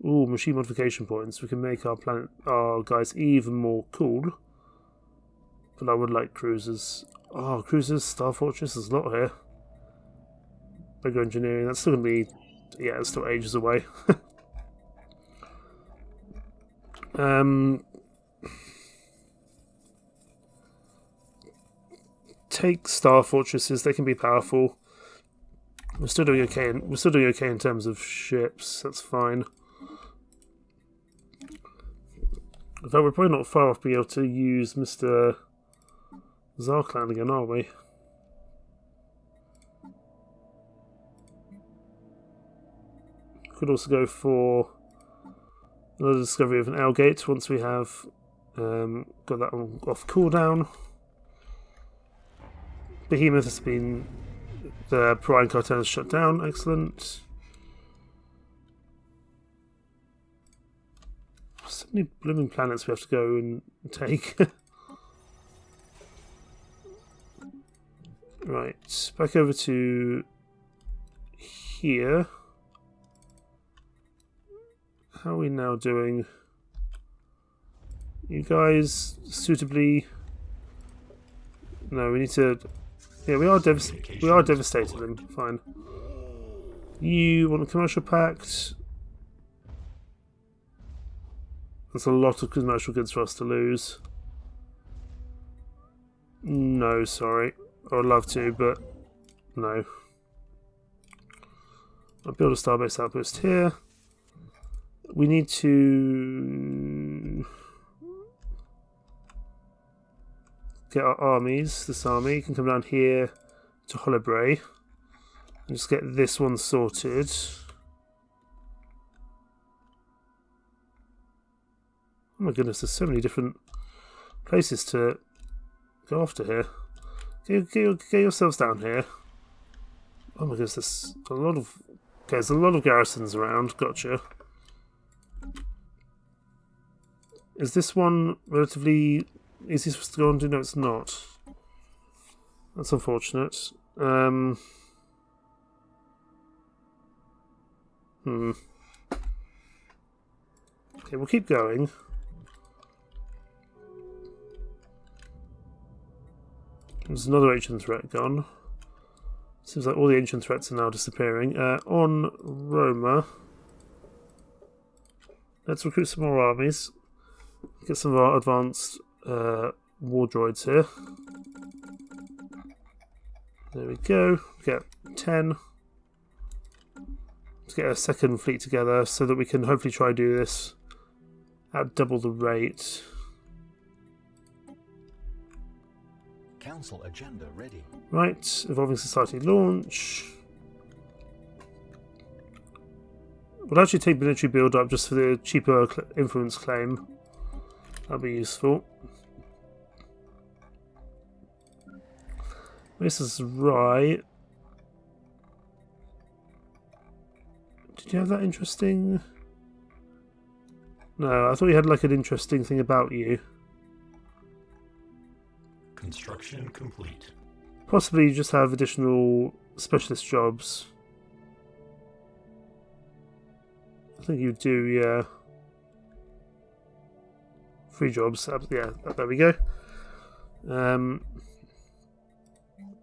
Ooh, machine modification points. We can make our planet, our guys even more cool. But I would like cruisers. Oh, cruisers, Star Fortress, there's a lot here. Bigger engineering, that's still going to be, yeah, it's still ages away. Take Star Fortresses, they can be powerful. We're still doing okay. We're still doing okay in terms of ships. That's fine. Though we're probably not far off being able to use Mr. Zarklan again, are we? Could also go for another discovery of an L-gate once we have got that one off cooldown. Behemoth has been... The Prime Cartel is shut down. Excellent. So many blooming planets we have to go and take. Right. Back over to here. How are we now doing? You guys suitably... No, we need to... Yeah, we are devastating them. Fine. You want a commercial pact? That's a lot of commercial goods for us to lose. No, sorry. I would love to, but no. I'll build a starbase outpost here. We need to get our armies. This army can come down here to Hollowbray and just get this one sorted. Oh my goodness, there's so many different places to go after here. Get yourselves down here. Oh my goodness, there's a lot of... Okay, there's a lot of garrisons around. Gotcha. Is this one relatively easy for us to go on to? No, it's not. That's unfortunate. Okay, we'll keep going. There's another ancient threat gone. Seems like all the ancient threats are now disappearing. On Roma, let's recruit some more armies. Get some of our advanced war droids here. There we go. Get 10. Let's get a second fleet together so that we can hopefully try and do this at double the rate. Council agenda ready. Right, Evolving Society launch. We'll actually take military build up just for the cheaper influence claim. That'll be useful. This is right. Did you have that interesting? No, I thought you had like an interesting thing about you. Construction complete. Possibly you just have additional specialist jobs. I think you do, yeah. 3 jobs, yeah, there we go.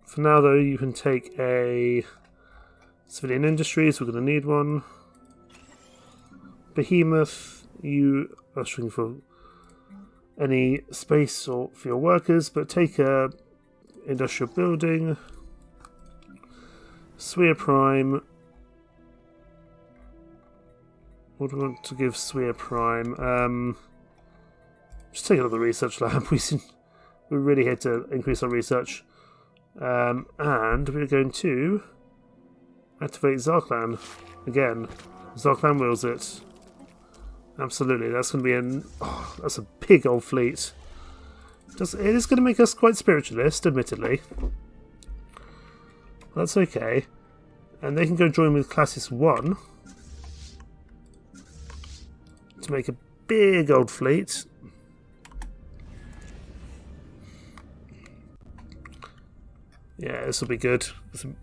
For now though, you can take a civilian industries, we're going to need one. Behemoth, you are looking for any space or for your workers, but take a industrial building. Swea Prime. What do we want to give Swea Prime? Just take another research lab. We're really here to increase our research. And we're going to activate Zarklan again. Zarklan wills it. Absolutely, that's going to be that's a big old fleet. It is going to make us quite spiritualist, admittedly. That's okay. And they can go join with Classis 1 to make a big old fleet. Yeah, this will be good.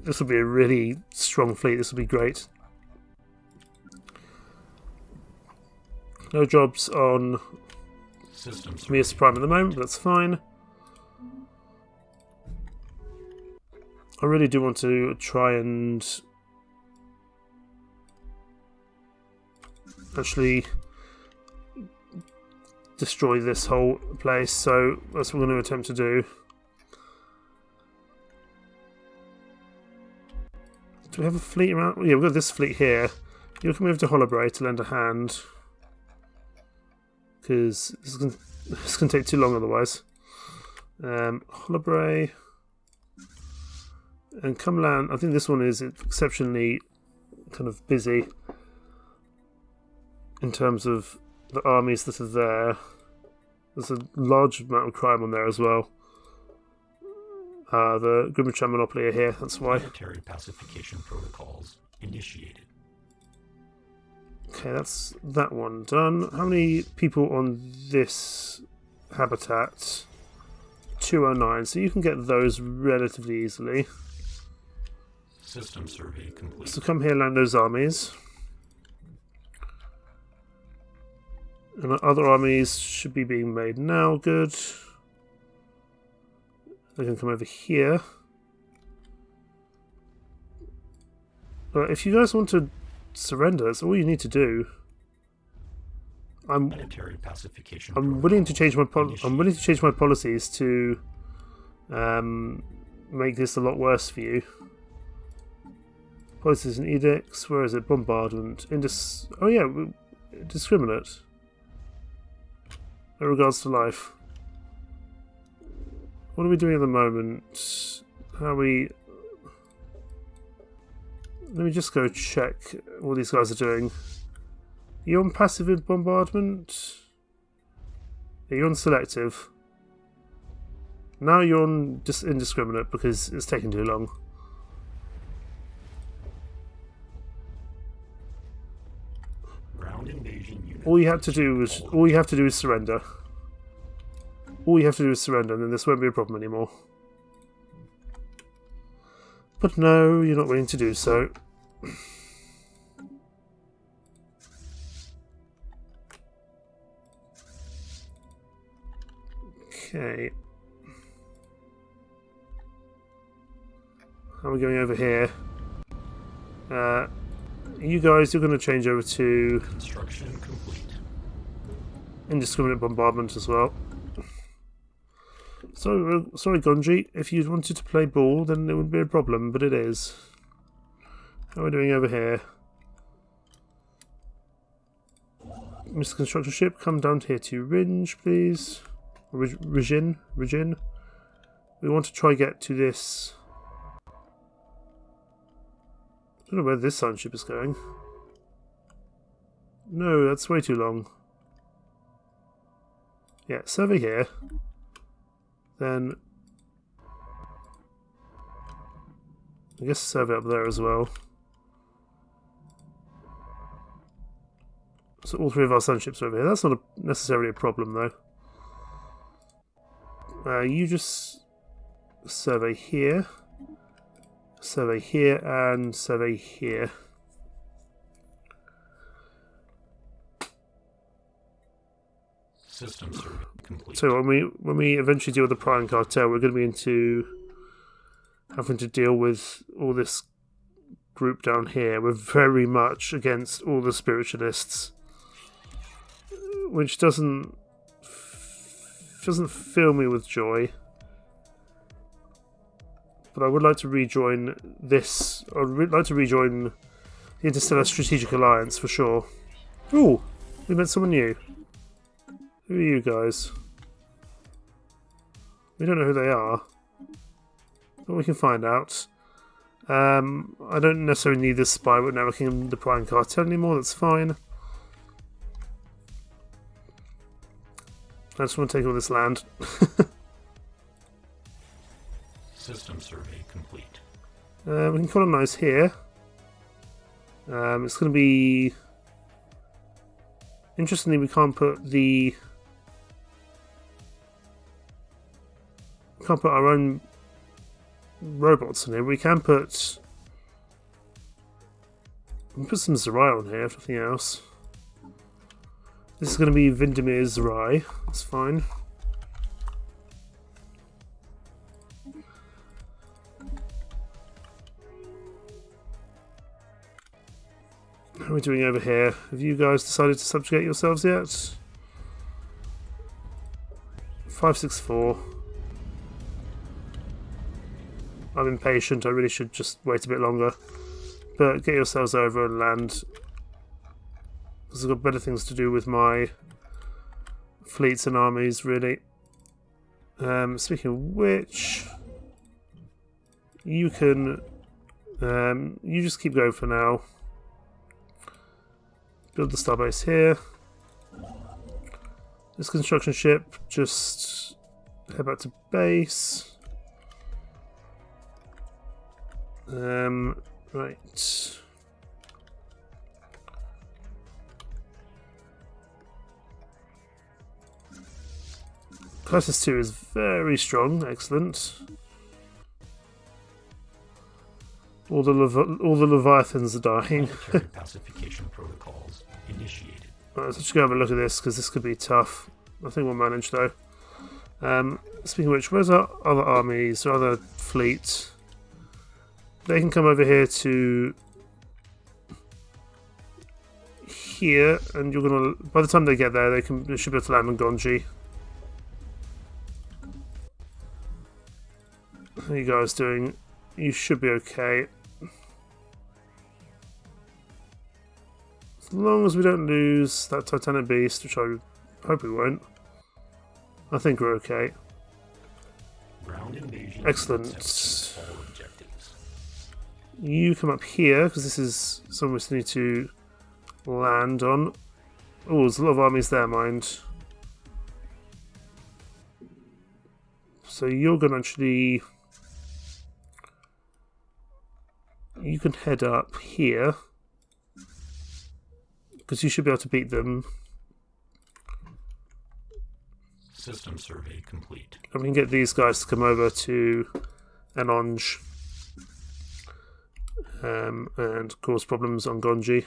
This will be a really strong fleet. This will be great. No jobs on Mias Prime at the moment, but that's fine. I really do want to try and actually destroy this whole place, so that's what we're going to attempt to do. Do we have a fleet around? Yeah, we've got this fleet here. You can move to Holobray to lend a hand, because this is going to take too long otherwise. Holobray and Cumland. I think this one is exceptionally kind of busy in terms of the armies that are there. There's a large amount of crime on there as well. The Grimachan Monopoly are here, that's why. Military pacification protocols initiated. Okay, that's that one done. How many people on this habitat? 209, so you can get those relatively easily. System survey complete. So come here, land those armies. And other armies should be being made now, good. They can come over here. But if you guys want to surrender, that's all you need to do. I'm willing to change my policies to make this a lot worse for you. Policies and edicts. Where is it? Bombardment. Oh yeah, discriminate. In regards to life. What are we doing at the moment? How are we? Let me just go check what these guys are doing. Are you on passive bombardment? Yeah, you're on selective. Now you're on just indiscriminate because it's taking too long. Ground invasion unit. All you have to do is surrender. All you have to do is surrender, and then this won't be a problem anymore. But no, you're not willing to do so. Okay. How are we going over here? You guys, you're going to change over to Construction complete. indiscriminate bombardment as well. Sorry, Gonji. If you wanted to play ball, then it wouldn't be a problem, but it is. How are we doing over here? Mr. Constructor Ship, come down here to Ringe, please. Rijin. We want to try get to this. I don't know where this sun ship is going. No, that's way too long. Yeah, survey here. Then I guess survey up there as well. So all three of our sunships are over here. That's not necessarily a problem though. You just survey here, and survey here. System survey complete. So when we eventually deal with the Prime Cartel, we're going to be into having to deal with all this group down here. We're very much against all the spiritualists, which doesn't fill me with joy. But I would like to rejoin this. I would like to rejoin the Interstellar Strategic Alliance for sure. Ooh, we met someone new. Who are you guys? We don't know who they are, but we can find out. I don't necessarily need this spy networking in the Prime Cartel anymore. That's fine. I just want to take all this land. System survey complete. We can colonise here. It's going to be... Interestingly, we can't put the... We can't put our own robots in here. We can put... We can put some Zerai on here, if nothing else. This is going to be Vindamir's Zerai. That's fine. How are we doing over here? Have you guys decided to subjugate yourselves yet? 564. I'm impatient, I really should just wait a bit longer. But get yourselves over and land. Because I've got better things to do with my fleets and armies, really. Speaking of which, you can... you just keep going for now. Build the starbase here. This construction ship, just head back to base. Right. Crisis 2 is very strong, excellent. All the Leviathans are dying. Military pacification protocols initiated. Right, let's just go have a look at this, because this could be tough. I think we'll manage, though. Speaking of which, where's our other armies, or other fleet? They can come over here to here, and you're gonna. By the time they get there, they should be able to land on Gonji. How are you guys doing? You should be okay. As long as we don't lose that Titanic Beast, which I hope we won't. I think we're okay. Ground invasion. Excellent. All objectives. You come up here, because this is somewhere we need to land on. Oh, there's a lot of armies there, mind. So you're going to actually... You can head up here, because you should be able to beat them. System survey complete. And we can get these guys to come over to Anonge and cause problems on Gonji.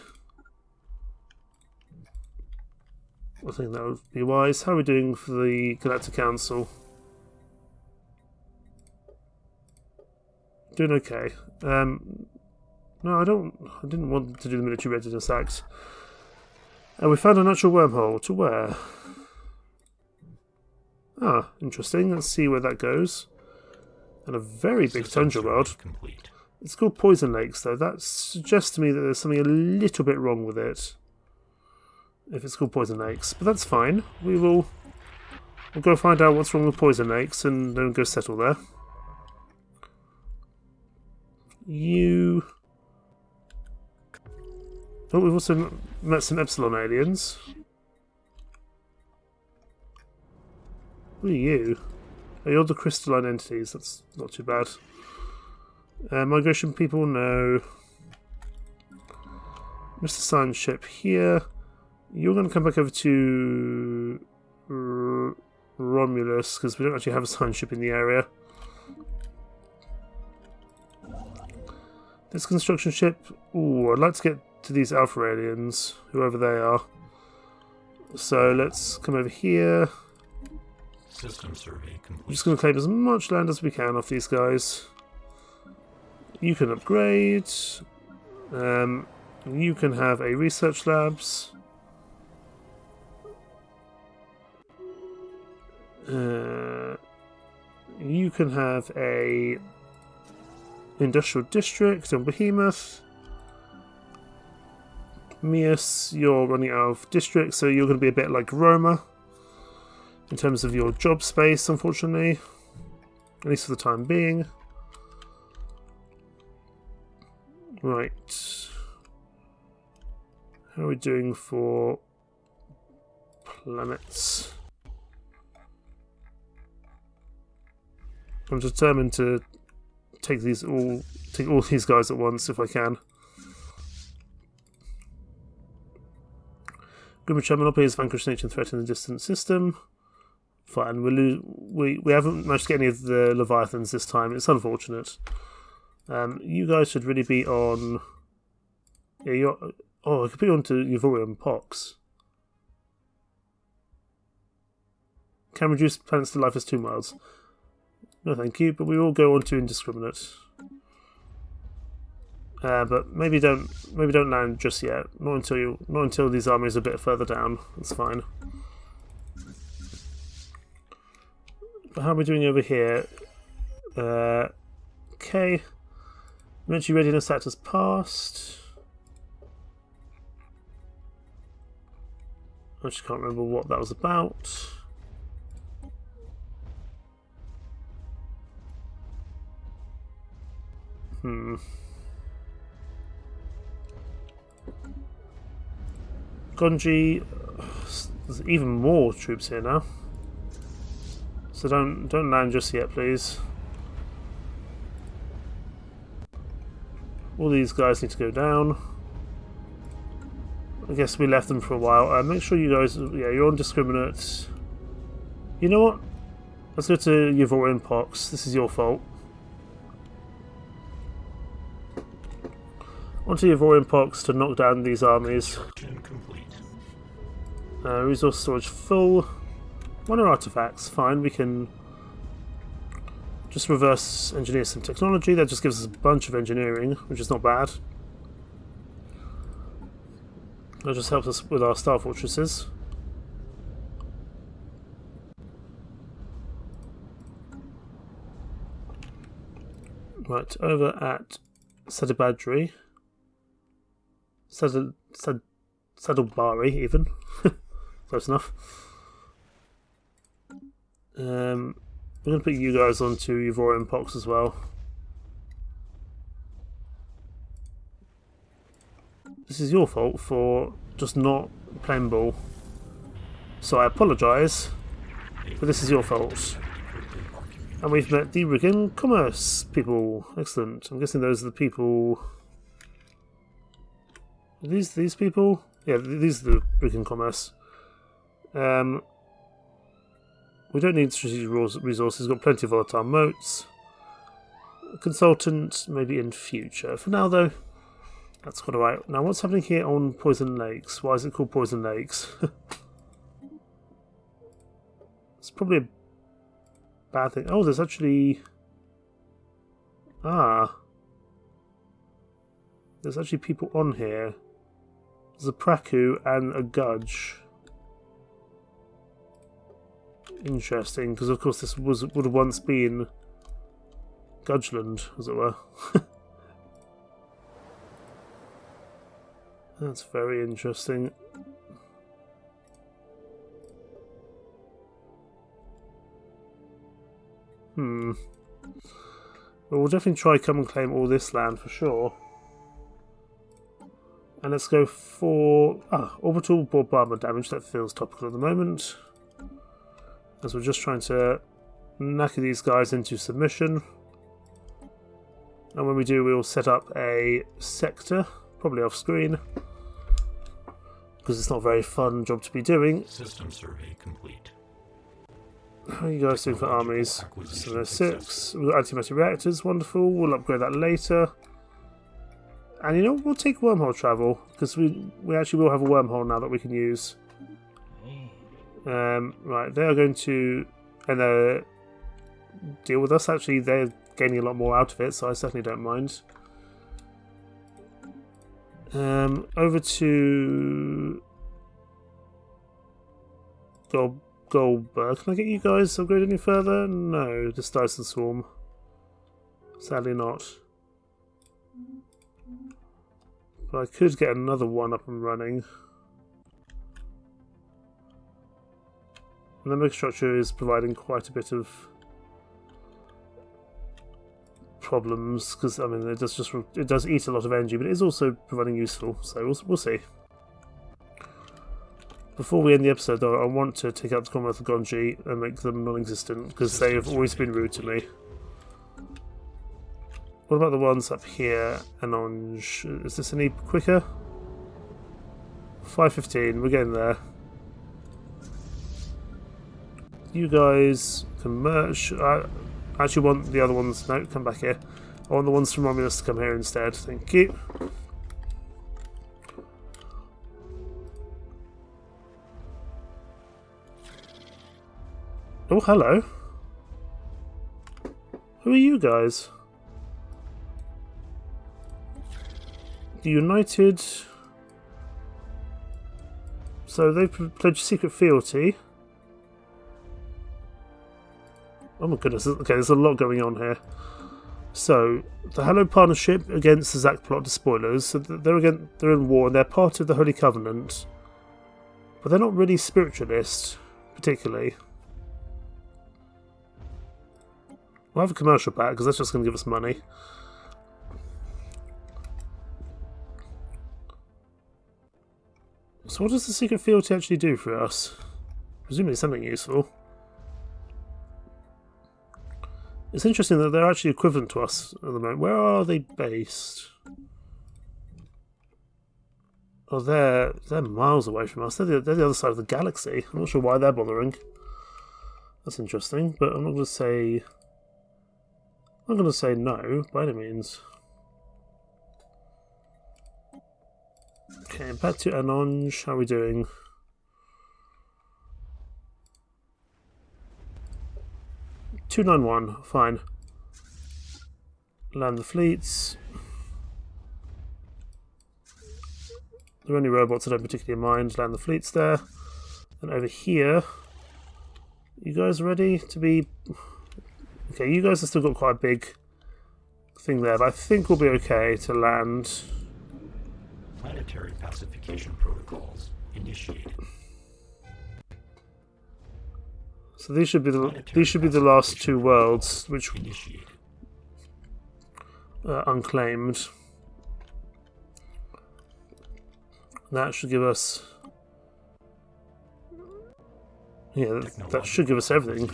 I think that would be wise. How are we doing for the Galactic Council? Doing okay. No, I didn't want to do the military readiness act. We found a natural wormhole. To where? Ah, interesting. Let's see where that goes. And a very big tundra world. Complete. It's called Poison Lakes, though. That suggests to me that there's something a little bit wrong with it. If it's called Poison Lakes. But that's fine. We'll go find out what's wrong with Poison Lakes and then go settle there. You... Oh, we've also met some Epsilon aliens. Who are you? Oh, you're the crystalline entities. That's not too bad. Migration people, no. Mr. Science ship here. You're going to come back over to Romulus, because we don't actually have a science ship in the area. This construction ship. Ooh, I'd like to get to these Alpha aliens, whoever they are. So let's come over here. System survey complete. I'm just going to claim as much land as we can off these guys. You can upgrade. You can have a research labs. You can have a industrial district on Behemoth. Mias, you're running out of districts, so you're going to be a bit like Roma in terms of your job space, unfortunately, at least for the time being. Right. How are we doing for planets? I'm determined to take all these guys at once if I can. Grimmature Monopoly has vanquished nature and threat in the distant system. Fine, we haven't managed to get any of the Leviathans this time. It's unfortunate. You guys should really be on. Yeah, you're. Oh, I could put you onto Huithril Pox. Can reduce planets to life as 2 miles. No, thank you. But we will go on to indiscriminate. But maybe don't land just yet. Not until these armies are a bit further down. That's fine. But how are we doing over here? Okay. Military readiness act has passed. I just can't remember what that was about. Gonji, there's even more troops here now. So don't land just yet, please. All these guys need to go down. I guess we left them for a while. Make sure you guys, yeah, you're on discriminate. You know what? Let's go to Huithril Pox. This is your fault. Onto Huithril Pox to knock down these armies. Resource storage full. 1 artifacts, fine. We can just reverse engineer some technology. That just gives us a bunch of engineering, which is not bad. That just helps us with our star fortresses. Right, over at Sadabadri. Saddlebari, even. Close enough. We're going to put you guys onto Huithril Pox as well. This is your fault for just not playing ball. So I apologise, but this is your fault. And we've met the Riggin Commerce people. Excellent. I'm guessing those are the people. Are these people? Yeah, these are the Riggin Commerce. We don't need strategic resources. We've got plenty of volatile motes. Consultant, maybe in future. For now, though, that's quite alright. Now, what's happening here on Poison Lakes? Why is it called Poison Lakes? It's probably a bad thing. Oh, there's actually... There's actually people on here. There's a Praku and a Gudge. Interesting, because of course this would have once been Gudgeland, as it were. That's very interesting. Well, we'll definitely try come and claim all this land for sure. And let's go for orbital bombardment damage. That feels topical at the moment, as we're just trying to knacker these guys into submission. And when we do, we'll set up a sector, probably off screen, because it's not a very fun job to be doing. System survey complete. How are you guys doing for armies? 706. We've got antimatter reactors, wonderful. We'll upgrade that later. And you know, we'll take wormhole travel, because we actually will have a wormhole now that we can use. Right, they are going to deal with us. Actually, they're gaining a lot more out of it, so I certainly don't mind. Over to Goldberg. Can I get you guys upgrade any further? No, just Dyson Swarm. Sadly not. But I could get another one up and running. And the megastructure is providing quite a bit of problems, because I mean it does eat a lot of energy, but it is also providing useful. So we'll see. Before we end the episode, though, I want to take out the Commonwealth of Gonji and make them non-existent, because they have always been rude to me. What about the ones up here and on... Is this any quicker? 5:15, we're getting there. You guys can merge. I actually want the other ones... No, come back here. I want the ones from Romulus to come here instead. Thank you. Oh, hello. Who are you guys? The United... So they've pledged secret fealty. Oh my goodness, okay, there's a lot going on here. So, the Hello Partnership against the Zack plot to spoilers. So they're in war and they're part of the Holy Covenant. But they're not really spiritualist, particularly. We'll have a commercial back because that's just going to give us money. So what does the secret fealty actually do for us? Presumably something useful. It's interesting that they're actually equivalent to us at the moment. Where are they based? Oh, they're miles away from us. They're the other side of the galaxy. I'm not sure why they're bothering. That's interesting, but I'm not going to say... I'm not going to say no, by any means. Okay, back to Anonge. How are we doing? $291, fine. Land the fleets. There are only robots I don't particularly mind. Land the fleets there. And over here, you guys ready to be... Okay, you guys have still got quite a big thing there, but I think we'll be okay to land. Planetary pacification protocols initiated. So these should be the last two worlds, which unclaimed. That should give us. Yeah, that should give us everything.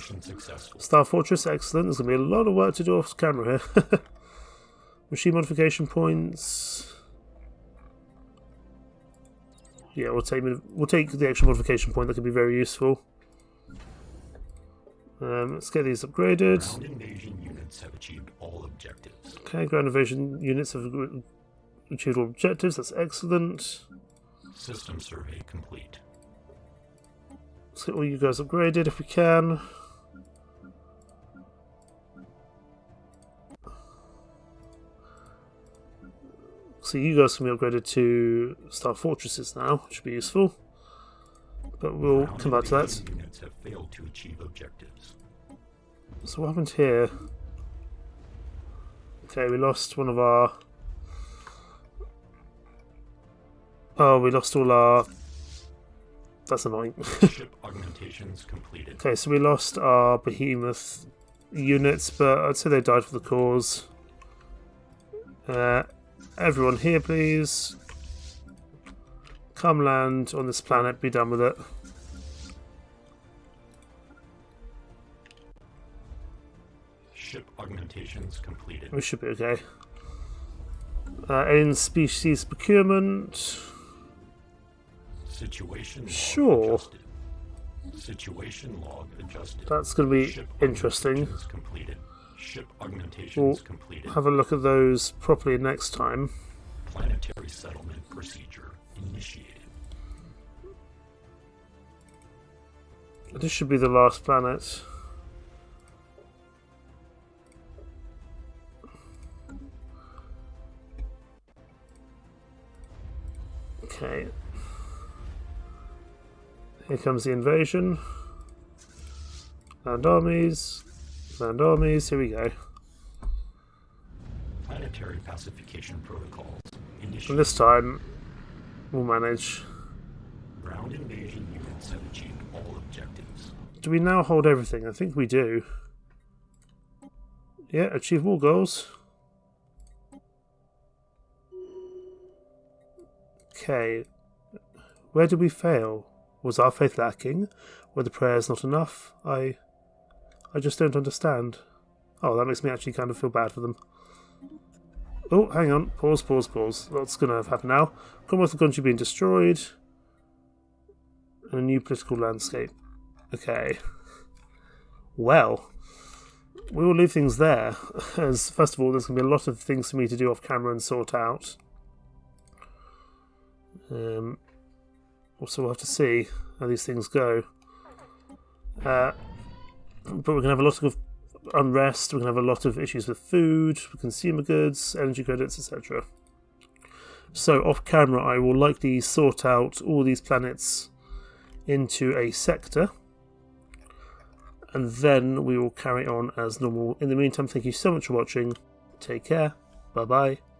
Star Fortress, excellent. There's going to be a lot of work to do off camera here. Machine modification points. Yeah, we'll take the extra modification point. That could be very useful. Let's get these upgraded. Ground invasion units have achieved all objectives. Okay, ground invasion units have achieved all objectives. That's excellent. System survey complete. Let's get all you guys upgraded if we can. So you guys can be upgraded to Star Fortresses now, which should be useful. But we'll come back to that. Units have failed to achieve objectives. So what happened here? Okay, we lost one of our... Oh, we lost all our... That's annoying. Ship augmentations completed. Okay, so we lost our behemoth units, but I'd say they died for the cause. Everyone here, please. Come land on this planet, be done with it. Ship augmentations completed. We should be okay. Alien species procurement. Situation log Sure. adjusted. Situation log adjusted. That's going to be Ship interesting. augmentations completed. Ship augmentations We'll completed. have a look at those properly next time. Planetary settlement procedure initiated. This should be the last planet. Okay. Here comes the invasion. Land armies. Land armies. Here we go. Planetary pacification protocols And initiated. this time, we'll manage. Ground invasion units have achieved all objectives. Do we now hold everything? I think we do. Yeah, achieve all goals. Okay. Where did we fail? Was our faith lacking? Were the prayers not enough? I just don't understand. Oh, that makes me actually kind of feel bad for them. Oh, hang on. Pause, pause, pause. What's going to happen now? Commonwealth country being destroyed. And a new political landscape. Okay. Well, we will leave things there. As first of all, there's going to be a lot of things for me to do off camera and sort out. Also, we'll have to see how these things go. But we're going to have a lot of unrest. We're going to have a lot of issues with food, consumer goods, energy credits, etc. So off camera, I will likely sort out all these planets into a sector, and then we will carry on as normal. In the meantime, thank you so much for watching. Take care. Bye bye.